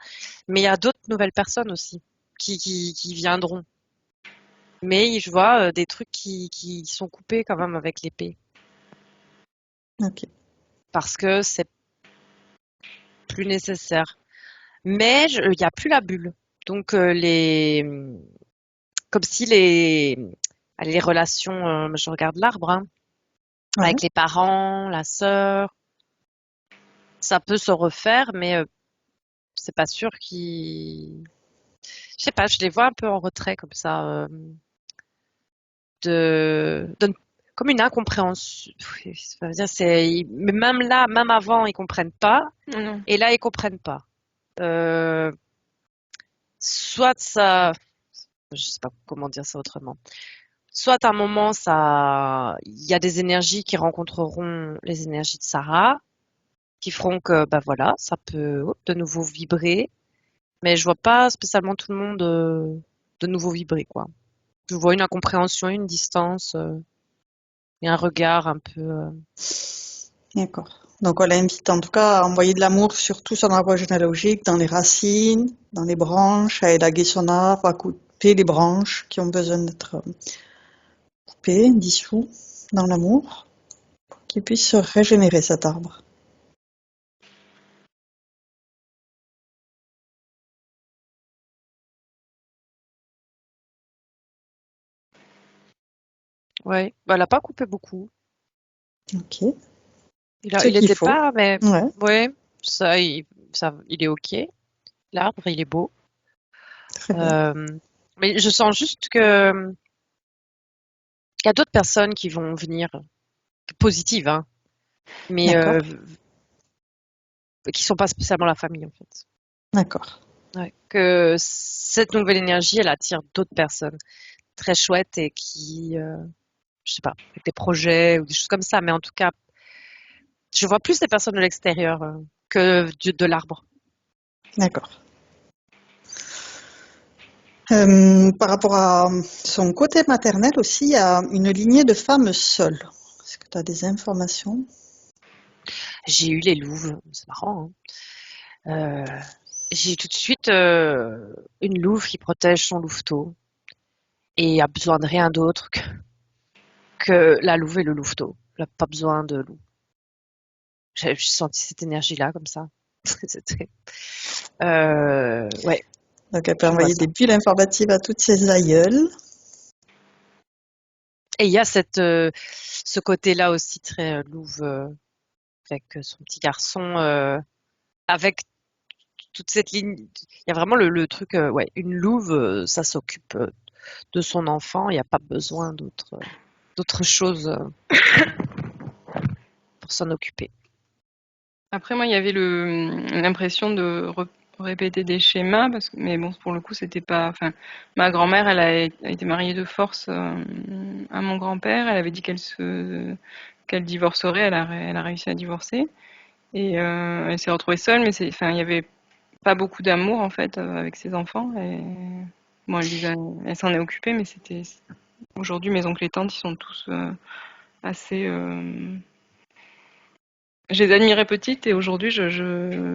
Mais il y a d'autres nouvelles personnes aussi qui viendront. Mais je vois des trucs qui sont coupés quand même avec l'épée Ok, parce que c'est plus nécessaire. Mais il y a plus la bulle. Donc comme si les relations, je regarde l'arbre, hein, ouais, avec les parents, la sœur, ça peut se refaire, mais c'est pas sûr je sais pas, je les vois un peu en retrait comme ça, comme une incompréhension. Ça veut dire, mais même là, même avant, ils comprennent pas, Non, non. et là, ils comprennent pas. Euh, soit ça, je sais pas comment dire ça autrement. Soit à un moment, il y a des énergies qui rencontreront les énergies de Sarah, qui feront que, bah voilà, ça peut de nouveau vibrer. Mais je vois pas spécialement tout le monde de nouveau vibrer, quoi. Je vois une incompréhension, une distance et un regard un peu. d'accord. Donc on l'invite en tout cas à envoyer de l'amour sur tout son arbre généalogique, dans les racines, dans les branches, à élaguer son arbre, à couper les branches qui ont besoin d'être coupées, dissous dans l'amour, pour qu'il puisse se régénérer cet arbre. Ouais, bah, elle a pas coupé beaucoup. Ok, ce Il qu'il était faut. pas, mais Ouais, ouais, il est ok. L'arbre, il est beau. très bien. Euh, mais je sens juste que il y a d'autres personnes qui vont venir, positives, hein, mais D'accord, qui sont pas spécialement la famille en fait. d'accord. Ouais. Que cette nouvelle énergie, elle attire d'autres personnes très chouettes et je sais pas, avec des projets ou des choses comme ça. Mais en tout cas, je vois plus des personnes de l'extérieur que de l'arbre. D'accord. Par rapport à son côté maternel aussi, il y a une lignée de femmes seules. Est-ce que tu as des informations? J'ai eu les louves, c'est marrant, hein. J'ai tout de suite une louve qui protège son louveteau et a besoin de rien d'autre que la louve et le louveteau. Elle n'a pas besoin de loup. J'ai senti cette énergie-là comme ça. C'était- Ouais, Donc, elle peut je vois envoyer ça. des bulles informatives à toutes ses aïeules. Et il y a ce côté-là aussi très louve avec son petit garçon, avec toute cette ligne. Il y a vraiment le truc, ouais, une louve, ça s'occupe de son enfant. Il n'y a pas besoin d'autre chose pour s'en occuper. Après, moi, il y avait l'impression de répéter des schémas, mais bon, pour le coup, c'était pas. Enfin, ma grand-mère, elle a été mariée de force à mon grand-père. Elle avait dit qu'elle divorcerait. Elle a réussi à divorcer et elle s'est retrouvée seule. Mais enfin, il y avait pas beaucoup d'amour en fait avec ses enfants. Et bon, elle s'en est occupée, mais aujourd'hui, mes oncles et tantes, ils sont tous assez. Je les admirais petites et aujourd'hui,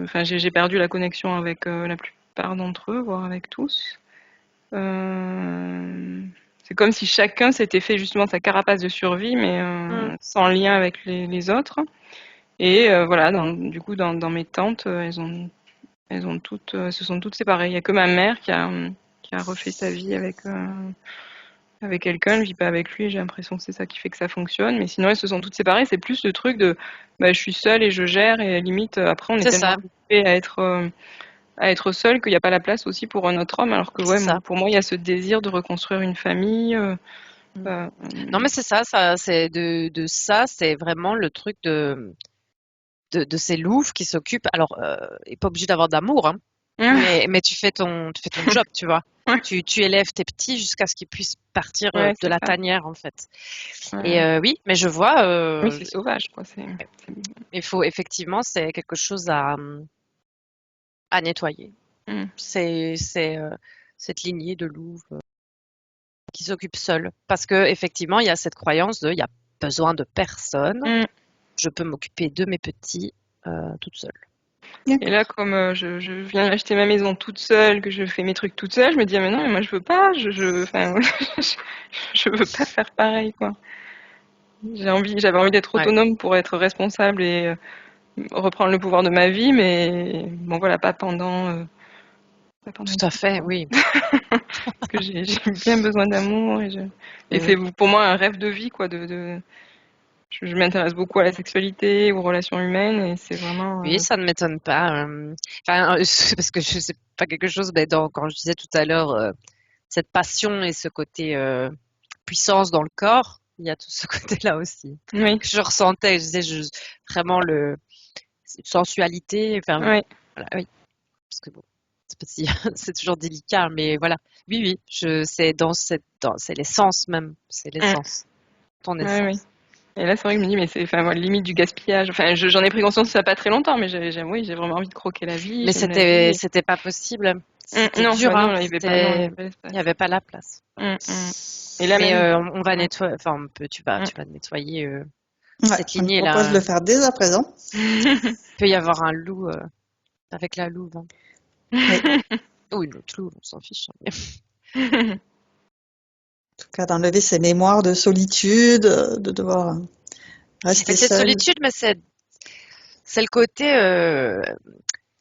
enfin, j'ai perdu la connexion avec la plupart d'entre eux, voire avec tous. C'est comme si chacun s'était fait justement sa carapace de survie, mais Mm. sans lien avec les autres. Et voilà, du coup, dans mes tantes, elles ont toutes, se sont toutes séparées. Il y a que ma mère qui a refait sa vie avec quelqu'un, je vis pas avec lui, j'ai l'impression que c'est ça qui fait que ça fonctionne. Mais sinon, elles se sont toutes séparées. C'est plus le truc de bah, je suis seule et je gère. Et limite, après, on est C'est tellement ça, occupé à être seul qu'il n'y a pas la place aussi pour un autre homme. Alors que, c'est ouais, ça. pour moi, il y a ce désir de reconstruire une famille. Mm. Euh, Non, mais c'est ça, c'est de ça, c'est vraiment le truc de ces louves qui s'occupent. Alors, il n'est pas obligé d'avoir d'amour, hein, mais tu fais ton job, tu vois. ouais, Tu élèves tes petits jusqu'à ce qu'ils puissent partir ouais, de c'est la ça. tanière, en fait. Et Ouais. oui, mais je vois, Oui, c'est sauvage, quoi. il faut effectivement, c'est quelque chose à nettoyer. Mm. C'est cette lignée de louves qui s'occupe seule. Parce que effectivement, il y a cette croyance il y a besoin de personne. Mm. Je peux m'occuper de mes petits toute seule. Et là, comme je viens d'acheter ma maison toute seule, que je fais mes trucs toute seule, je me dis, ah, mais non, mais moi, je veux pas. Enfin, je veux pas faire pareil, quoi. J'avais envie d'être Ouais, autonome pour être responsable et reprendre le pouvoir de ma vie, mais bon voilà, pas pendant tout à tout, fait, quoi. oui. Parce que j'ai bien besoin d'amour et Oui, c'est pour moi un rêve de vie, quoi. Je m'intéresse beaucoup à la sexualité, aux relations humaines et c'est vraiment. oui, ça ne m'étonne pas. Enfin, parce que je sais pas quelque chose, mais quand je disais tout à l'heure, cette passion et ce côté puissance dans le corps, il y a tout ce côté-là aussi Oui, que je ressentais. Je disais vraiment sensualité. Enfin, oui, voilà, oui, parce que bon, c'est toujours délicat, mais voilà. Oui, oui, c'est c'est l'essence même, c'est mm, l'essence, ton oui, oui. essence. Et là, c'est vrai que je me dis, mais c'est, enfin, moi, limite du gaspillage. Enfin, j'en ai pris conscience ça pas très longtemps, mais oui, j'ai vraiment envie de croquer la vie, Mais j'aime la vie. c'était pas possible. C'était Non, dur, bah hein. non, là, il y avait pas, non, il y avait pas Il y l'espace. avait pas la place. Mm. Et là, Mais même, on va ouais. nettoyer, enfin, Mm. tu vas nettoyer Ouais, cette on me propose de lignée-là. le faire dès à présent. Il peut y avoir un loup avec la louve, hein. Oui, Ou une autre louve, on s'en fiche, hein. en tout cas, d'enlever ces mémoires de solitude, de devoir Mais rester cette seul. solitude, mais c'est le côté.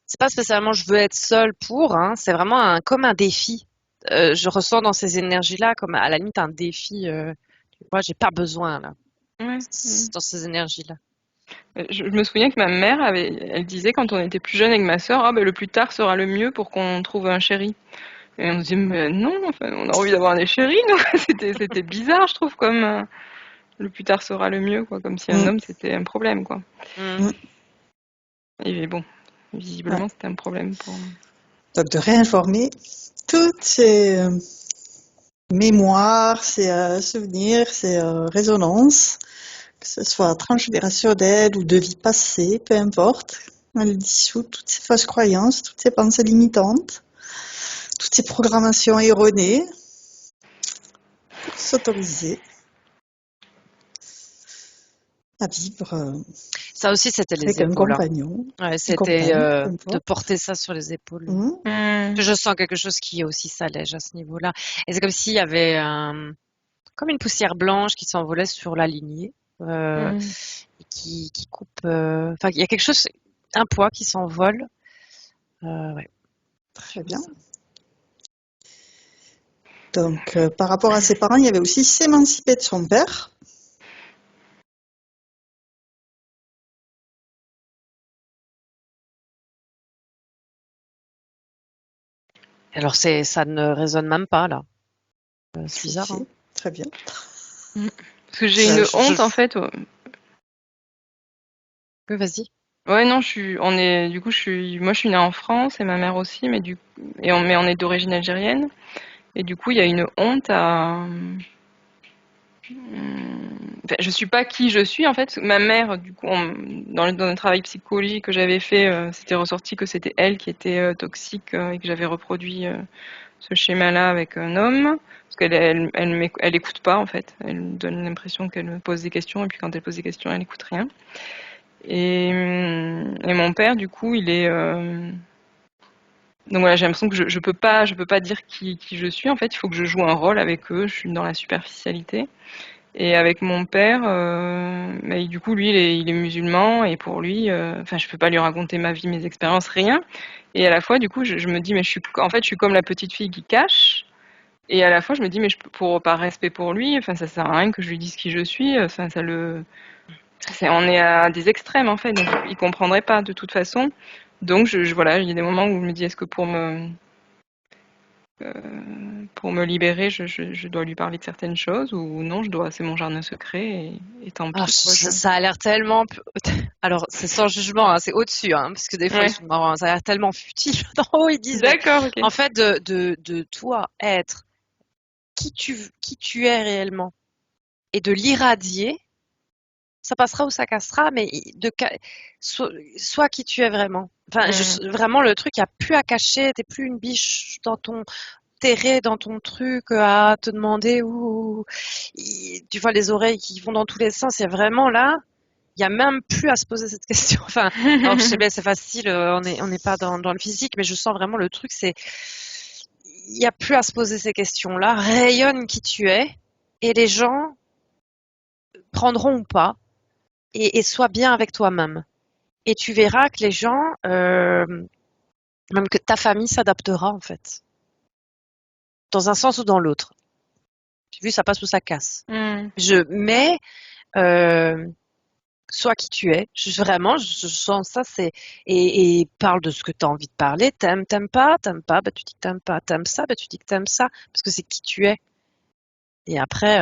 C'est pas spécialement je veux être seule pour, hein. C'est vraiment comme un défi. Je ressens dans ces énergies-là comme à la limite un défi. Tu vois, j'ai pas besoin là, Ouais. Mm. dans ces énergies-là. Je me souviens que ma mère elle disait quand on était plus jeune avec ma sœur, ah ben le plus tard sera le mieux pour qu'on trouve un chéri. Et on se dit mais non, enfin, on a envie d'avoir des chéris, nous. C'était bizarre, je trouve, comme le plus tard sera le mieux, quoi, comme si un Mm, homme c'était un problème, quoi. Mm. mm, Et bon, ouais. visiblement c'était un problème pour. Donc, de réinformer toutes ces mémoires, ces souvenirs, ces résonances, que ce soit transgénérationnel ou de vie passée, peu importe. Elle dissout toutes ces fausses croyances, toutes ces pensées limitantes, toutes ces programmations erronées pour s'autoriser à vivre Ça aussi, c'était les avec un épaules, hein. compagnon, Ouais, une c'était compagne, peu de importe. porter ça sur les épaules. Mhm. Je sens quelque chose qui aussi s'allège à ce niveau-là. Et c'est comme s'il y avait comme une poussière blanche qui s'envolait sur la lignée, Mm. et qui coupe. Enfin, il y a quelque chose, un poids qui s'envole. Ouais. Très bien. Donc, par rapport à ses parents, il y avait aussi s'émanciper de son père. Alors ça ne résonne même pas là. C'est bizarre, Ok, hein. très bien. Parce que j'ai une honte, en fait. Oui, vas-y. Ouais, non, moi, je suis née en France et ma mère aussi, mais on est d'origine algérienne. Et du coup, il y a une honte à. Enfin, je suis pas qui je suis en fait. Ma mère, du coup, dans le travail psychologique que j'avais fait, c'était ressorti que c'était elle qui était toxique et que j'avais reproduit ce schéma-là avec un homme. Parce elle écoute pas en fait. Elle me donne l'impression qu'elle me pose des questions et puis quand elle pose des questions, elle écoute rien. Et mon père, du coup, il est. Donc voilà, j'ai l'impression que je peux pas dire qui je suis. En fait, il faut que je joue un rôle avec eux. Je suis dans la superficialité. Et avec mon père, bah, du coup, lui, il est musulman et pour lui, enfin, je peux pas lui raconter ma vie, mes expériences, rien. Et à la fois, du coup, je me dis, mais en fait, je suis comme la petite fille qui cache. Et à la fois, je me dis, mais par respect pour lui, enfin, ça sert à rien que je lui dise qui je suis. Enfin, on est à des extrêmes en fait, donc il comprendrait pas de toute façon. Donc voilà, il y a des moments où je me dis, est-ce que pour me libérer, je dois lui parler de certaines choses ou non, c'est mon jardin secret et tant Alors, pis. Quoi, ça a l'air tellement. Alors, c'est sans jugement, hein, c'est au-dessus, hein, parce que des fois, ils Ouais, sont marrants. Ça a l'air tellement futile. En haut, ils disent, mais d'accord, ok. en fait, de toi être qui tu es réellement et de l'irradier, ça passera ou ça cassera, mais sois qui tu es vraiment. Enfin, Mm. vraiment, le truc, il n'y a plus à cacher. T'es plus une biche terrée dans ton truc à te demander où, tu vois les oreilles qui vont dans tous les sens. C'est vraiment là. Il y a même plus à se poser cette question. Enfin, alors je sais bien, c'est facile, on n'est pas dans le physique, mais je sens vraiment le truc, c'est, il y a plus à se poser ces questions-là. Rayonne qui tu es, et les gens prendront ou pas, et sois bien avec toi-même. Et tu verras que les gens, même que ta famille s'adaptera en fait, dans un sens ou dans l'autre. J'ai vu, ça passe ou ça casse. Mm. Mais euh, sois qui tu es. Vraiment, je sens ça, et parle de ce que tu as envie de parler. T'aimes pas, bah tu dis que t'aimes pas. T'aimes ça, bah tu dis que t'aimes ça, parce que c'est qui tu es. Et après,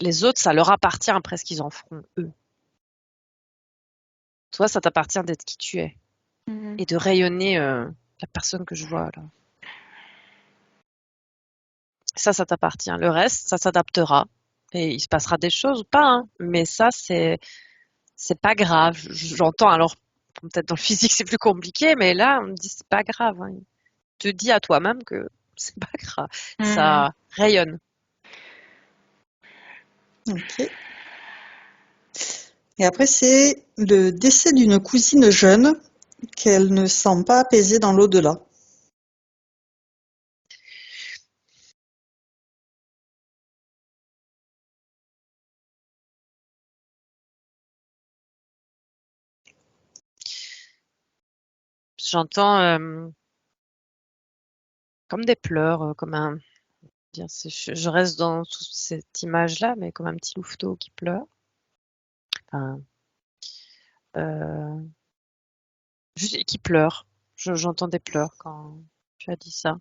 les autres, ça leur appartient après ce qu'ils en feront eux. Toi, ça t'appartient d'être qui tu es Mm. et de rayonner la personne que je vois là. Ça t'appartient. Le reste, ça s'adaptera et il se passera des choses ou pas, hein. Mais ça, c'est pas grave. J'entends alors peut-être dans le physique c'est plus compliqué, mais là on me dit c'est pas grave, hein. Te dis à toi-même que c'est pas grave. Mm. Ça rayonne. Ok. Et après, c'est le décès d'une cousine jeune qu'elle ne sent pas apaisée dans l'au-delà. J'entends comme des pleurs, comme un. Je reste dans toute cette image-là, mais comme un petit louveteau qui pleure. Enfin, euh, juste qui pleure. J'entends des pleurs quand tu as dit ça.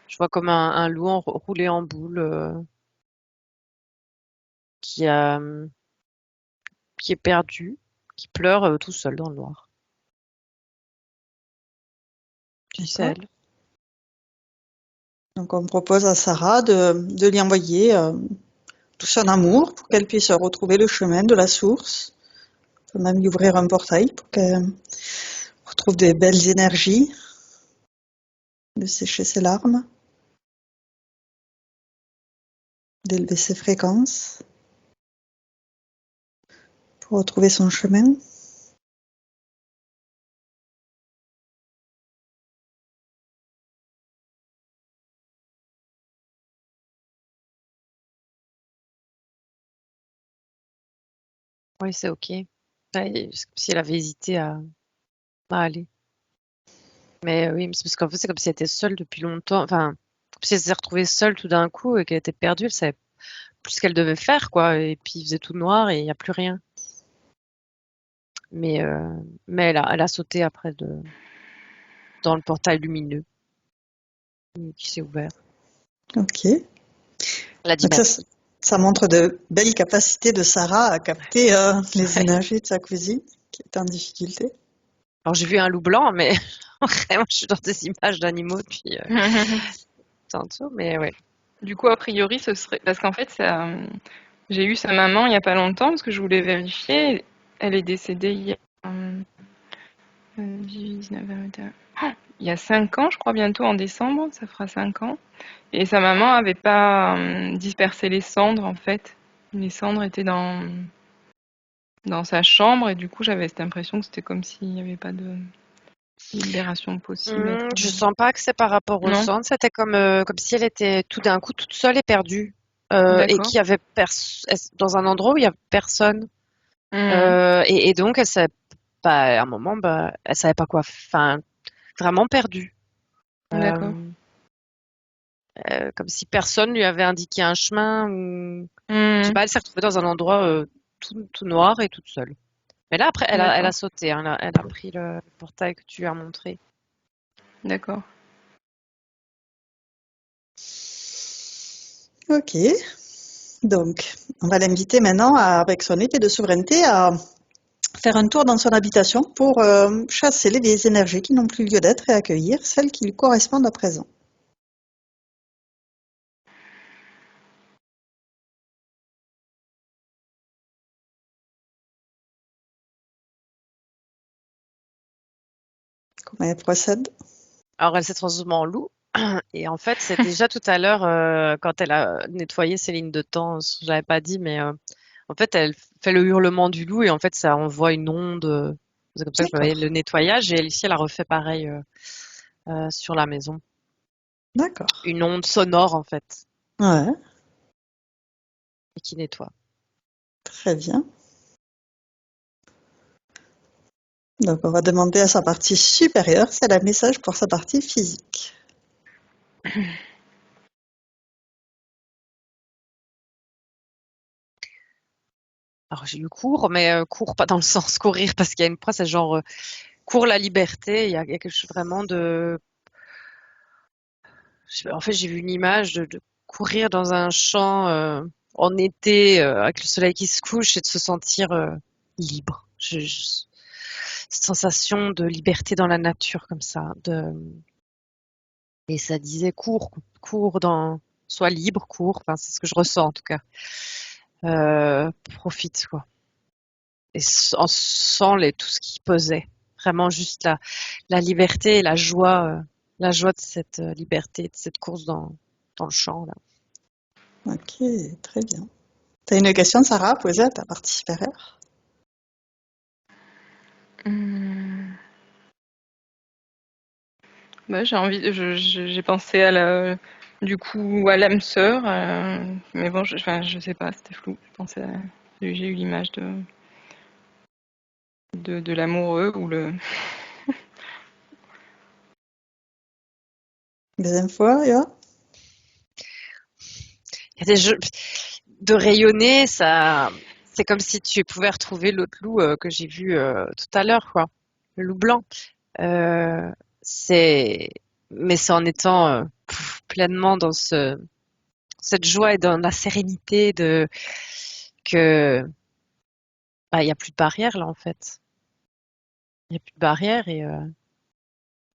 Je vois comme un loup roulé en boule qui a qui est perdu, qui pleure tout seul dans le noir. Tu sais, D'accord. elle. Donc, on propose à Sarah de lui envoyer tout son amour pour qu'elle puisse retrouver le chemin de la source. On peut même lui ouvrir un portail pour qu'elle retrouve des belles énergies, de sécher ses larmes, d'élever ses fréquences pour retrouver son chemin. Oui, c'est ok. Ouais, c'est comme si elle avait hésité à aller. Mais oui, mais c'est parce qu'en fait, c'est comme si elle était seule depuis longtemps. Enfin, comme si elle s'est retrouvée seule tout d'un coup et qu'elle était perdue. Elle savait plus ce qu'elle devait faire, quoi. Et puis il faisait tout noir et il n'y a plus rien. Mais, euh, mais elle a sauté après dans le portail lumineux qui s'est ouvert. Ok. Elle a dit Donc ça, merci. ça montre de belles capacités de Sarah à capter les Ouais. énergies de sa cousine qui est en difficulté. Alors j'ai vu un loup blanc, mais vraiment, je suis dans des images d'animaux depuis tantôt. Mais ouais. Du coup, a priori, ce serait parce qu'en fait, j'ai eu sa maman il y a pas longtemps parce que je voulais vérifier. Elle est décédée il y a 5 ans, je crois, bientôt en décembre, ça fera 5 ans. Et sa maman avait pas dispersé les cendres, en fait. Les cendres étaient dans sa chambre et du coup, j'avais cette impression que c'était comme s'il n'y avait pas de libération possible à Je travers. sens pas que c'est par rapport au Non? centre. C'était comme si elle était tout d'un coup toute seule et perdue. Et D'accord. qu'il y avait dans un endroit où il y avait personne. Mhm. Et donc, elle savait pas, à un moment, bah, elle savait pas quoi, enfin, vraiment perdue. D'accord. Euh, Comme si personne lui avait indiqué un chemin ou, je sais Mhm. pas, elle s'est retrouvée dans un endroit tout noir et toute seule. Mais là, après, elle a D'accord. sauté, hein, elle a pris le portail que tu lui as montré. D'accord. Ok. Donc, on va l'inviter maintenant, avec son épée de souveraineté, à faire un tour dans son habitation pour chasser les vieilles énergies qui n'ont plus lieu d'être et accueillir celles qui lui correspondent à présent. Comment elle procède? Alors, elle s'est transformée en loup. Et en fait, c'est déjà tout à l'heure, quand elle a nettoyé ses lignes de temps, je l'avais pas dit, mais en fait, elle fait le hurlement du loup et en fait, ça envoie une onde. C'est comme ça que je voyais D'accord. le nettoyage et ici, elle a refait pareil sur la maison. D'accord. Une onde sonore, en fait, Ouais, et qui nettoie. très bien. Donc, on va demander à sa partie supérieure si elle a un message pour sa partie physique. Alors, j'ai eu cours, mais cours pas dans le sens courir parce qu'il y a une fois, c'est genre cours la liberté. Il y a quelque chose vraiment de. En fait, j'ai vu une image de courir dans un champ en été avec le soleil qui se couche et de se sentir libre. Cette sensation de liberté dans la nature comme ça. Et ça disait cours dans, sois libre, cours. Enfin, c'est ce que je ressens en tout cas. Profite quoi. Et sans tout ce qui pesait. Vraiment juste la liberté et la joie de cette liberté, de cette course dans le champ là. Ok, très bien. Tu as une question, Sarah, à poser à ta partie supérieure? Hmm. Bah, j'ai pensé du coup, à l'âme sœur, mais bon, enfin, je sais pas, c'était flou. J'ai eu l'image de l'amoureux ou le. Deuxième fois, Eva? Il y a des jeux de rayonner, ça, c'est comme si tu pouvais retrouver l'autre loup que j'ai vu tout à l'heure, quoi. Le loup blanc. Euh, c'est, mais c'est en étant pleinement dans cette joie et dans la sérénité que, bah, il y a plus de barrière là en fait. Il y a plus de barrière et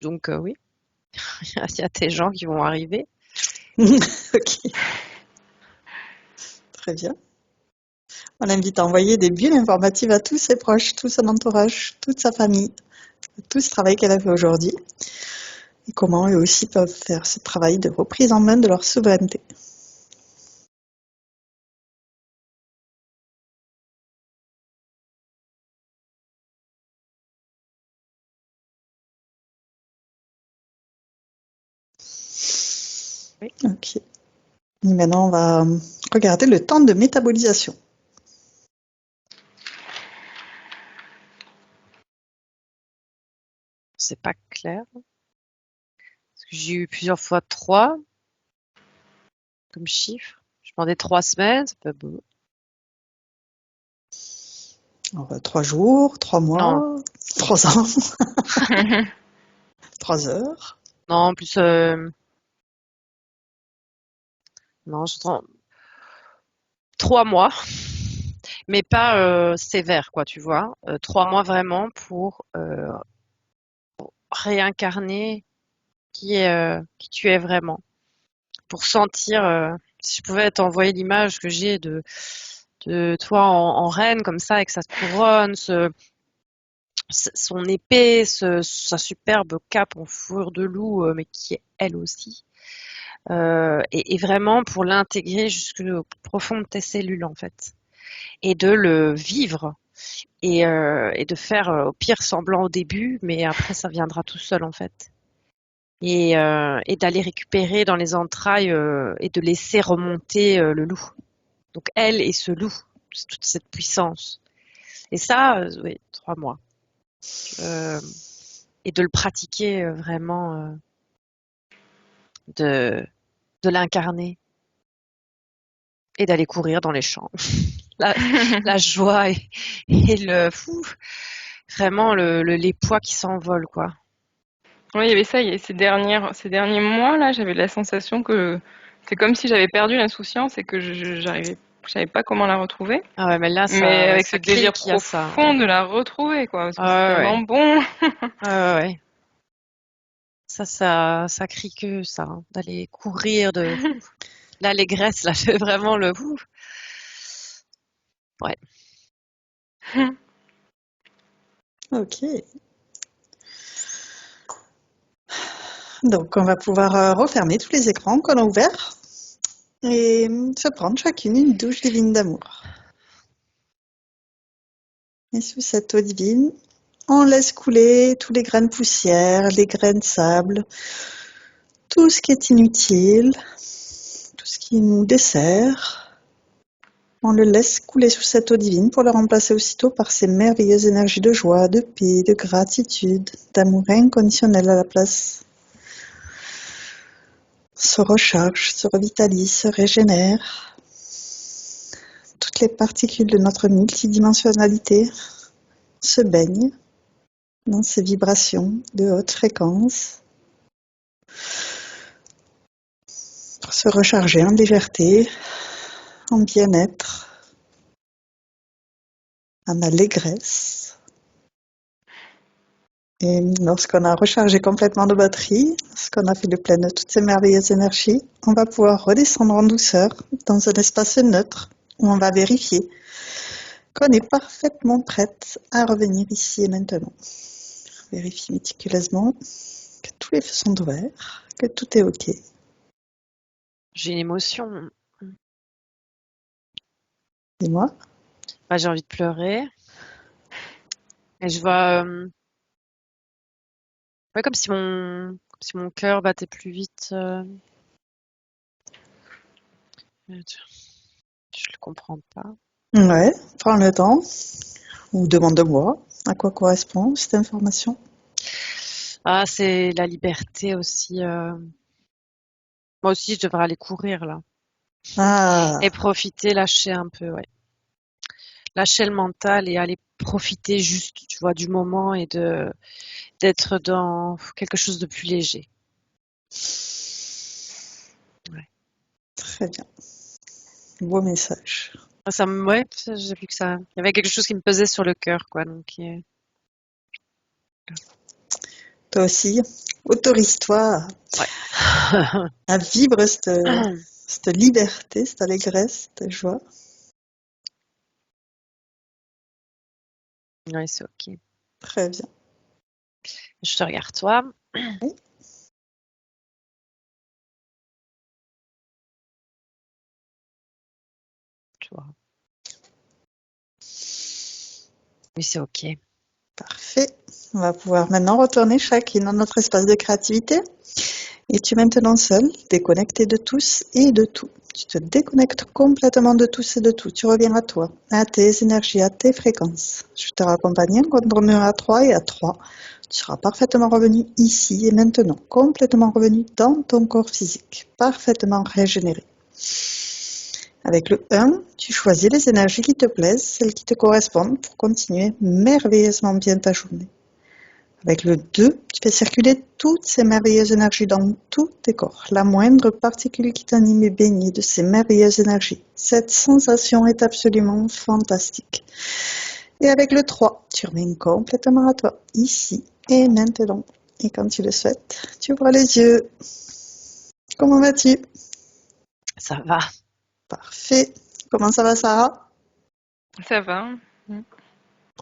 donc oui, il y a des gens qui vont arriver. Ok, très bien. On l'invite à envoyer des bulles informatives à tous ses proches, tout son entourage, toute sa famille, tout ce travail qu'elle a fait aujourd'hui, et comment eux aussi peuvent faire ce travail de reprise en main de leur souveraineté. Oui. Ok. Et maintenant, on va regarder le temps de métabolisation. C'est pas clair. J'ai eu plusieurs fois 3 comme chiffre. Je demandais 3 semaines, c'est pas beau. Alors, 3 jours, 3 Non, mois, 3 ans, 3 heures. non, en plus, non, 3 mois, mais pas sévère, quoi, tu vois. 3 mois vraiment pour réincarner qui tu es vraiment. Pour sentir, si je pouvais t'envoyer l'image que j'ai de toi en reine, comme ça, avec sa couronne, son épée, sa superbe cape en fourrure de loup, mais qui est elle aussi. Et vraiment pour l'intégrer jusque au profond de tes cellules, en fait. Et de le vivre. Et de faire au pire semblant au début, mais après ça viendra tout seul, en fait. Et d'aller récupérer dans les entrailles et de laisser remonter le loup. Donc elle et ce loup, c'est toute cette puissance. Et ça, oui, 3 mois. Euh, et de le pratiquer vraiment, de, de l'incarner et d'aller courir dans les champs. La joie et vraiment les poids qui s'envolent, quoi. Oui, il y avait ça, ces derniers mois là, j'avais la sensation que c'est comme si j'avais perdu l'insouciance et que je savais pas comment la retrouver. Ah ouais, mais là, Mais avec ce ça désir crie qu'il y a ça. profond de la retrouver, quoi, parce que c'est Ah tellement ouais, bon. ouais. Ça crie que ça, hein, d'aller courir de l'allégresse, là, c'est vraiment le ouf. Ouais. Ok. Donc, on va pouvoir refermer tous les écrans qu'on a ouverts et se prendre chacune une douche divine d'amour. Et sous cette eau divine, on laisse couler tous les grains de poussière, les grains de sable, tout ce qui est inutile, tout ce qui nous dessert. On le laisse couler sous cette eau divine pour le remplacer aussitôt par ces merveilleuses énergies de joie, de paix, de gratitude, d'amour inconditionnel à la place. Se recharge, se revitalise, se régénère. Toutes les particules de notre multidimensionnalité se baignent dans ces vibrations de haute fréquence pour se recharger en légèreté, en bien-être, en allégresse. Et lorsqu'on a rechargé complètement nos batteries, lorsqu'on a fait le plein de toutes ces merveilleuses énergies, on va pouvoir redescendre en douceur dans un espace neutre où on va vérifier qu'on est parfaitement prête à revenir ici et maintenant. On vérifie méticuleusement que tous les feux sont ouverts, que tout est OK. J'ai une émotion. Dis-moi. Bah, j'ai envie de pleurer. Et je vois, ouais, comme si mon cœur battait plus vite. Je le comprends pas. Ouais, prends le temps ou demande-moi à quoi correspond cette information. Ah, c'est la liberté aussi. Moi aussi, je devrais aller courir là. Ah, Et profiter, lâcher un peu, ouais. Lâcher le mental et aller profiter juste, tu vois, du moment et d'être dans quelque chose de plus léger. Ouais. très bien. Beau message. Ah, ouais, j'ai vu que ça, il y avait quelque chose qui me pesait sur le cœur, quoi. Donc, Toi aussi, autorise-toi ouais. à vivre cette liberté, cette allégresse, cette joie. Ouais, c'est ok. Très bien. Je te regarde toi. Oui. Tu vois. Oui, c'est ok. Parfait. On va pouvoir maintenant retourner chacune dans notre espace de créativité. Et tu es maintenant seule, déconnectée de tous et de tout. Tu te déconnectes complètement de tous et de tout. Tu reviens à toi, à tes énergies, à tes fréquences. Je te raccompagne quand on est à 3 et à 3. Tu seras parfaitement revenu ici et maintenant, complètement revenu dans ton corps physique, parfaitement régénéré. Avec le 1, tu choisis les énergies qui te plaisent, celles qui te correspondent pour continuer merveilleusement bien ta journée. Avec le 2, tu fais circuler toutes ces merveilleuses énergies dans tous tes corps. La moindre particule qui t'anime est baignée de ces merveilleuses énergies. Cette sensation est absolument fantastique. Et avec le 3, tu reviens complètement à toi, ici et maintenant. Et quand tu le souhaites, tu ouvres les yeux. Comment vas-tu? Ça va. Parfait. Comment ça va, Sarah? Ça va.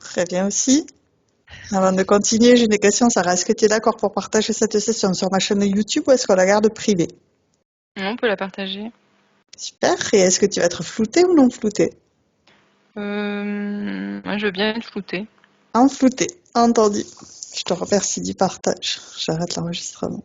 Très bien aussi. Avant de continuer, j'ai des questions. Sarah, est-ce que tu es d'accord pour partager cette session sur ma chaîne YouTube ou est-ce qu'on la garde privée? On peut la partager. Super. Et est-ce que tu vas être floutée ou non floutée? Moi, je veux bien être floutée. En floutée. Entendu. Je te remercie du partage. J'arrête l'enregistrement.